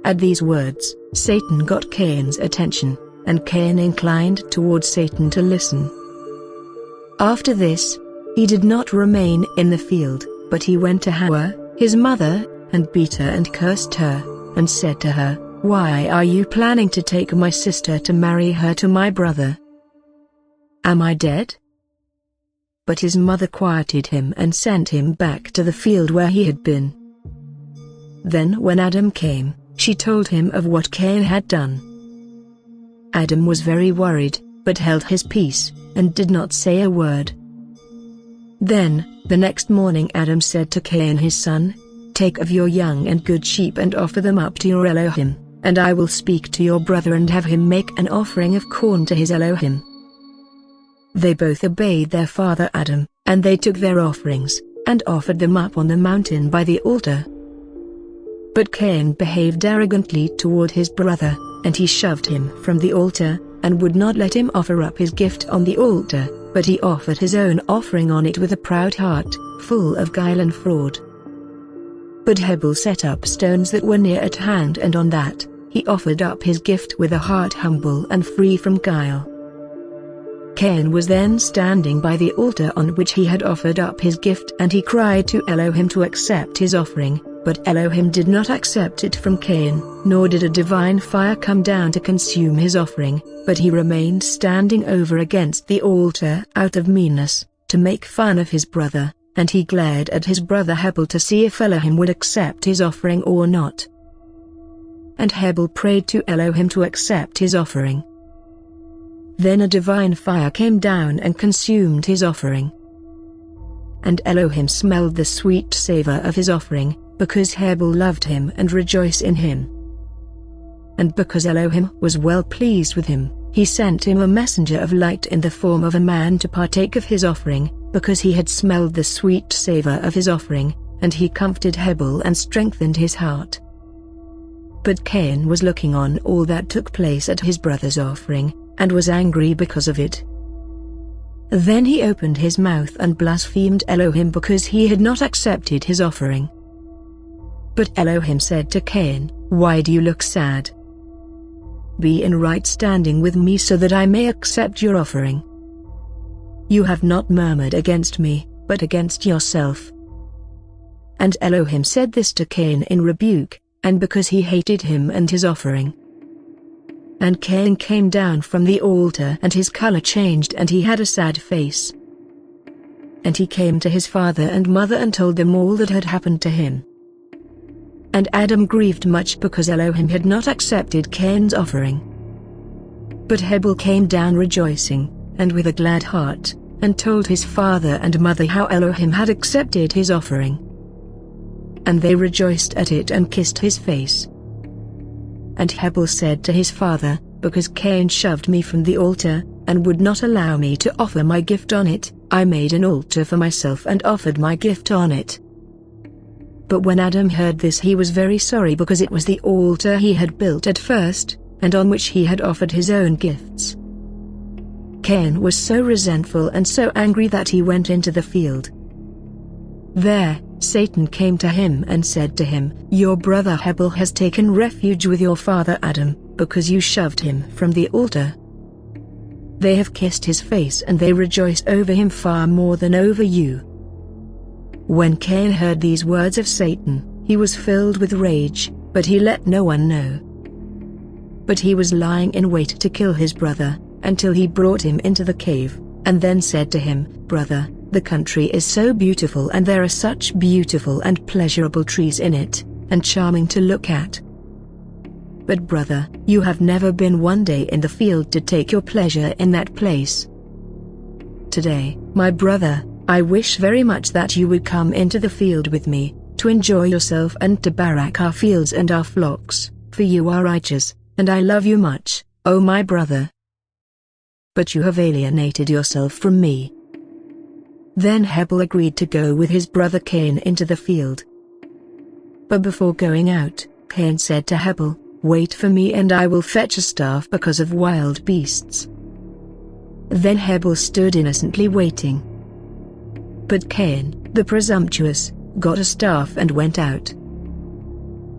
At these words, Satan got Cain's attention, and Cain inclined towards Satan to listen. After this, he did not remain in the field, but he went to Hawa, his mother, and beat her and cursed her, and said to her, "Why are you planning to take my sister to marry her to my brother? Am I dead?" But his mother quieted him and sent him back to the field where he had been. Then when Adam came, she told him of what Cain had done. Adam was very worried, but held his peace, and did not say a word. Then, the next morning Adam said to Cain his son, "Take of your young and good sheep and offer them up to your Elohim, and I will speak to your brother and have him make an offering of corn to his Elohim." They both obeyed their father Adam, and they took their offerings, and offered them up on the mountain by the altar. But Cain behaved arrogantly toward his brother, and he shoved him from the altar, and would not let him offer up his gift on the altar, but he offered his own offering on it with a proud heart, full of guile and fraud. But Hebel set up stones that were near at hand, and on that, he offered up his gift with a heart humble and free from guile. Cain was then standing by the altar on which he had offered up his gift, and he cried to Elohim to accept his offering, But Elohim did not accept it from Cain, nor did a divine fire come down to consume his offering, but he remained standing over against the altar out of meanness, to make fun of his brother, and he glared at his brother Hebel to see if Elohim would accept his offering or not. And Hebel prayed to Elohim to accept his offering. Then a divine fire came down and consumed his offering. And Elohim smelled the sweet savor of his offering, because Hebel loved him and rejoiced in him. And because Elohim was well pleased with him, he sent him a messenger of light in the form of a man to partake of his offering, because he had smelled the sweet savor of his offering, and he comforted Hebel and strengthened his heart. But Cain was looking on all that took place at his brother's offering, and was angry because of it. Then he opened his mouth and blasphemed Elohim because he had not accepted his offering. But Elohim said to Cain, "Why do you look sad? Be in right standing with me so that I may accept your offering. You have not murmured against me, but against yourself." And Elohim said this to Cain in rebuke, and because he hated him and his offering. And Cain came down from the altar and his color changed and he had a sad face. And he came to his father and mother and told them all that had happened to him. And Adam grieved much because Elohim had not accepted Cain's offering. But Hebel came down rejoicing, and with a glad heart, and told his father and mother how Elohim had accepted his offering. And they rejoiced at it and kissed his face. And Hebel said to his father, "Because Cain shoved me from the altar, and would not allow me to offer my gift on it, I made an altar for myself and offered my gift on it." But when Adam heard this he was very sorry because it was the altar he had built at first, and on which he had offered his own gifts. Cain was so resentful and so angry that he went into the field. There, Satan came to him and said to him, "Your brother Hebel has taken refuge with your father Adam, because you shoved him from the altar. They have kissed his face and they rejoice over him far more than over you." When Cain heard these words of Satan, he was filled with rage, but he let no one know. But he was lying in wait to kill his brother, until he brought him into the cave, and then said to him, "Brother, the country is so beautiful and there are such beautiful and pleasurable trees in it, and charming to look at. But brother, you have never been one day in the field to take your pleasure in that place. Today, my brother, I wish very much that you would come into the field with me, to enjoy yourself and to barak our fields and our flocks, for you are righteous, and I love you much, O my brother. But you have alienated yourself from me." Then Hebel agreed to go with his brother Cain into the field. But before going out, Cain said to Hebel, "Wait for me and I will fetch a staff because of wild beasts." Then Hebel stood innocently waiting. But Cain, the presumptuous, got a staff and went out.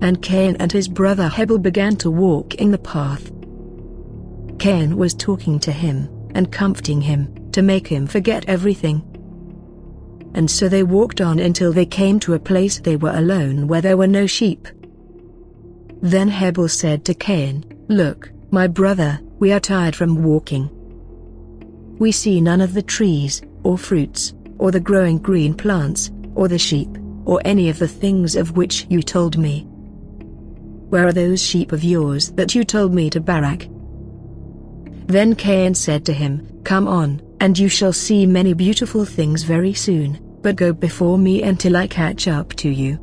And Cain and his brother Hebel began to walk in the path. Cain was talking to him, and comforting him, to make him forget everything. And so they walked on until they came to a place they were alone where there were no sheep. Then Hebel said to Cain, "Look, my brother, we are tired from walking. We see none of the trees, or fruits, or the growing green plants, or the sheep, or any of the things of which you told me. Where are those sheep of yours that you told me to barak?" Then Cain said to him, "Come on, and you shall see many beautiful things very soon, but go before me until I catch up to you."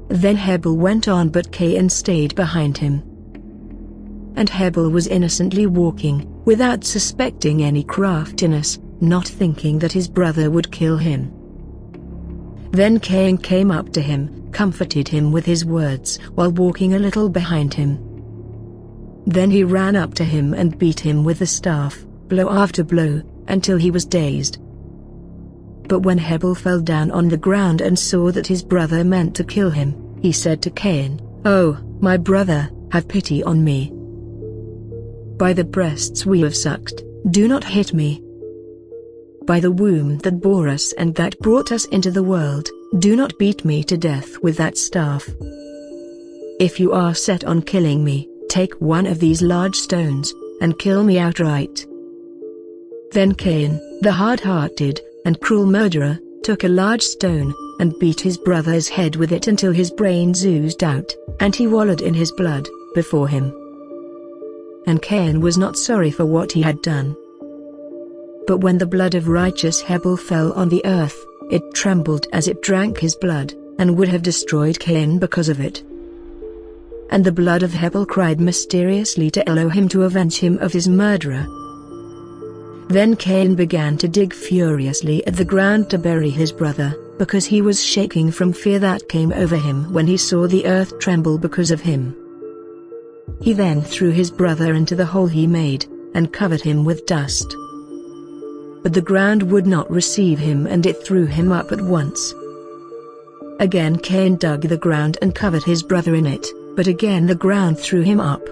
Then Hebel went on but Cain stayed behind him. And Hebel was innocently walking, without suspecting any craftiness, not thinking that his brother would kill him. Then Cain came up to him, comforted him with his words while walking a little behind him. Then he ran up to him and beat him with the staff, blow after blow, until he was dazed. But when Hebel fell down on the ground and saw that his brother meant to kill him, he said to Cain, "Oh, my brother, have pity on me. By the breasts we have sucked, do not hit me." by the womb that bore us and that brought us into the world, do not beat me to death with that staff. If you are set on killing me, take one of these large stones, and kill me outright." Then Cain, the hard-hearted and cruel murderer, took a large stone, and beat his brother's head with it until his brains oozed out, and he wallowed in his blood, before him. And Cain was not sorry for what he had done. But when the blood of righteous Abel fell on the earth, it trembled as it drank his blood, and would have destroyed Cain because of it. And the blood of Abel cried mysteriously to Elohim to avenge him of his murderer. Then Cain began to dig furiously at the ground to bury his brother, because he was shaking from fear that came over him when he saw the earth tremble because of him. He then threw his brother into the hole he made, and covered him with dust. But the ground would not receive him, and it threw him up at once. Again Cain dug the ground and covered his brother in it, but again the ground threw him up.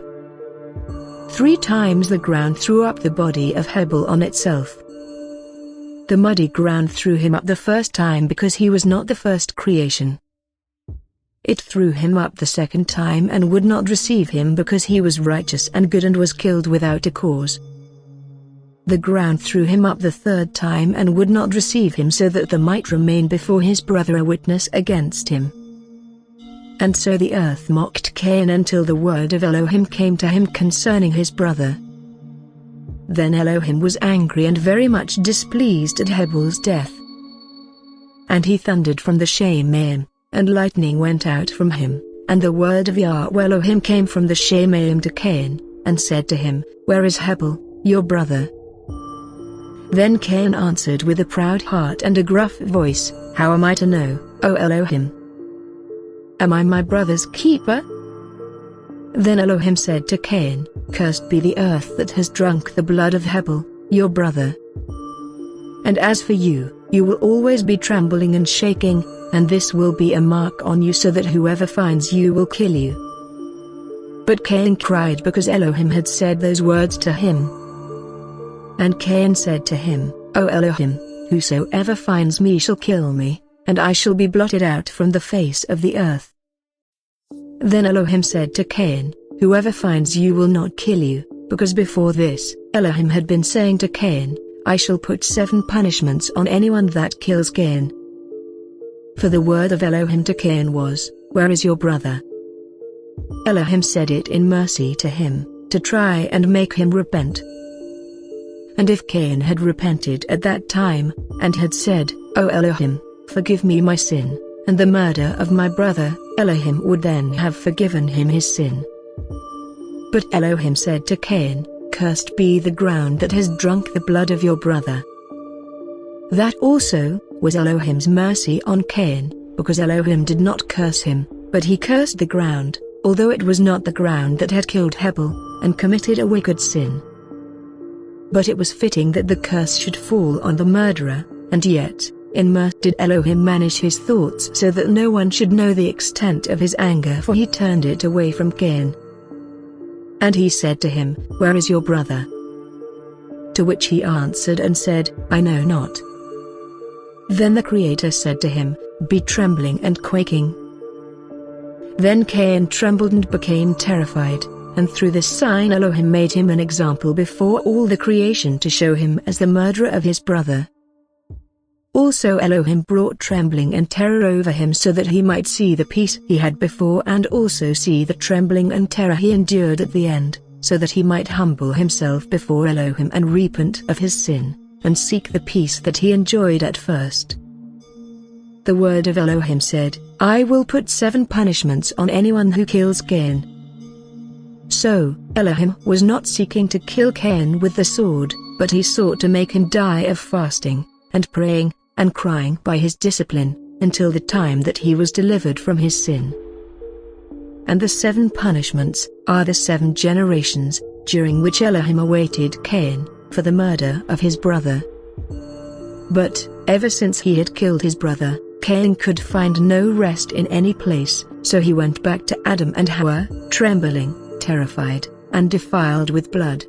3 times the ground threw up the body of Abel on itself. The muddy ground threw him up the first time because he was not the first creation. It threw him up the second time and would not receive him because he was righteous and good and was killed without a cause. The ground threw him up the third time and would not receive him so that there might remain before his brother a witness against him. And so the earth mocked Cain until the word of Elohim came to him concerning his brother. Then Elohim was angry and very much displeased at Abel's death. And he thundered from the Shemaim, and lightning went out from him, and the word of Yahweh Elohim came from the Shemaim to Cain, and said to him, "Where is Abel, your brother?" Then Cain answered with a proud heart and a gruff voice, "How am I to know, O Elohim? Am I my brother's keeper?" Then Elohim said to Cain, "Cursed be the earth that has drunk the blood of Abel, your brother. And as for you, you will always be trembling and shaking, and this will be a mark on you so that whoever finds you will kill you." But Cain cried because Elohim had said those words to him. And Cain said to him, "O Elohim, whosoever finds me shall kill me, and I shall be blotted out from the face of the earth." Then Elohim said to Cain, "Whoever finds you will not kill you," because before this, Elohim had been saying to Cain, "I shall put 7 punishments on anyone that kills Cain." For the word of Elohim to Cain was, "Where is your brother?" Elohim said it in mercy to him, to try and make him repent. And if Cain had repented at that time, and had said, "O Elohim, forgive me my sin, and the murder of my brother," Elohim would then have forgiven him his sin. But Elohim said to Cain, "Cursed be the ground that has drunk the blood of your brother." That also was Elohim's mercy on Cain, because Elohim did not curse him, but he cursed the ground, although it was not the ground that had killed Abel, and committed a wicked sin. But it was fitting that the curse should fall on the murderer, and yet, in mercy did Elohim manage his thoughts so that no one should know the extent of his anger, for he turned it away from Cain. And he said to him, "Where is your brother?" To which he answered and said, "I know not." Then the Creator said to him, "Be trembling and quaking." Then Cain trembled and became terrified, and through this sign Elohim made him an example before all the creation to show him as the murderer of his brother. Also Elohim brought trembling and terror over him so that he might see the peace he had before and also see the trembling and terror he endured at the end, so that he might humble himself before Elohim and repent of his sin, and seek the peace that he enjoyed at first. The word of Elohim said, "I will put 7 punishments on anyone who kills Cain." So, Elohim was not seeking to kill Cain with the sword, but he sought to make him die of fasting, and praying, and crying by his discipline, until the time that he was delivered from his sin. And the 7 punishments are the 7 generations, during which Elohim awaited Cain, for the murder of his brother. But, ever since he had killed his brother, Cain could find no rest in any place, so he went back to Adam and Hawa, trembling, terrified, and defiled with blood.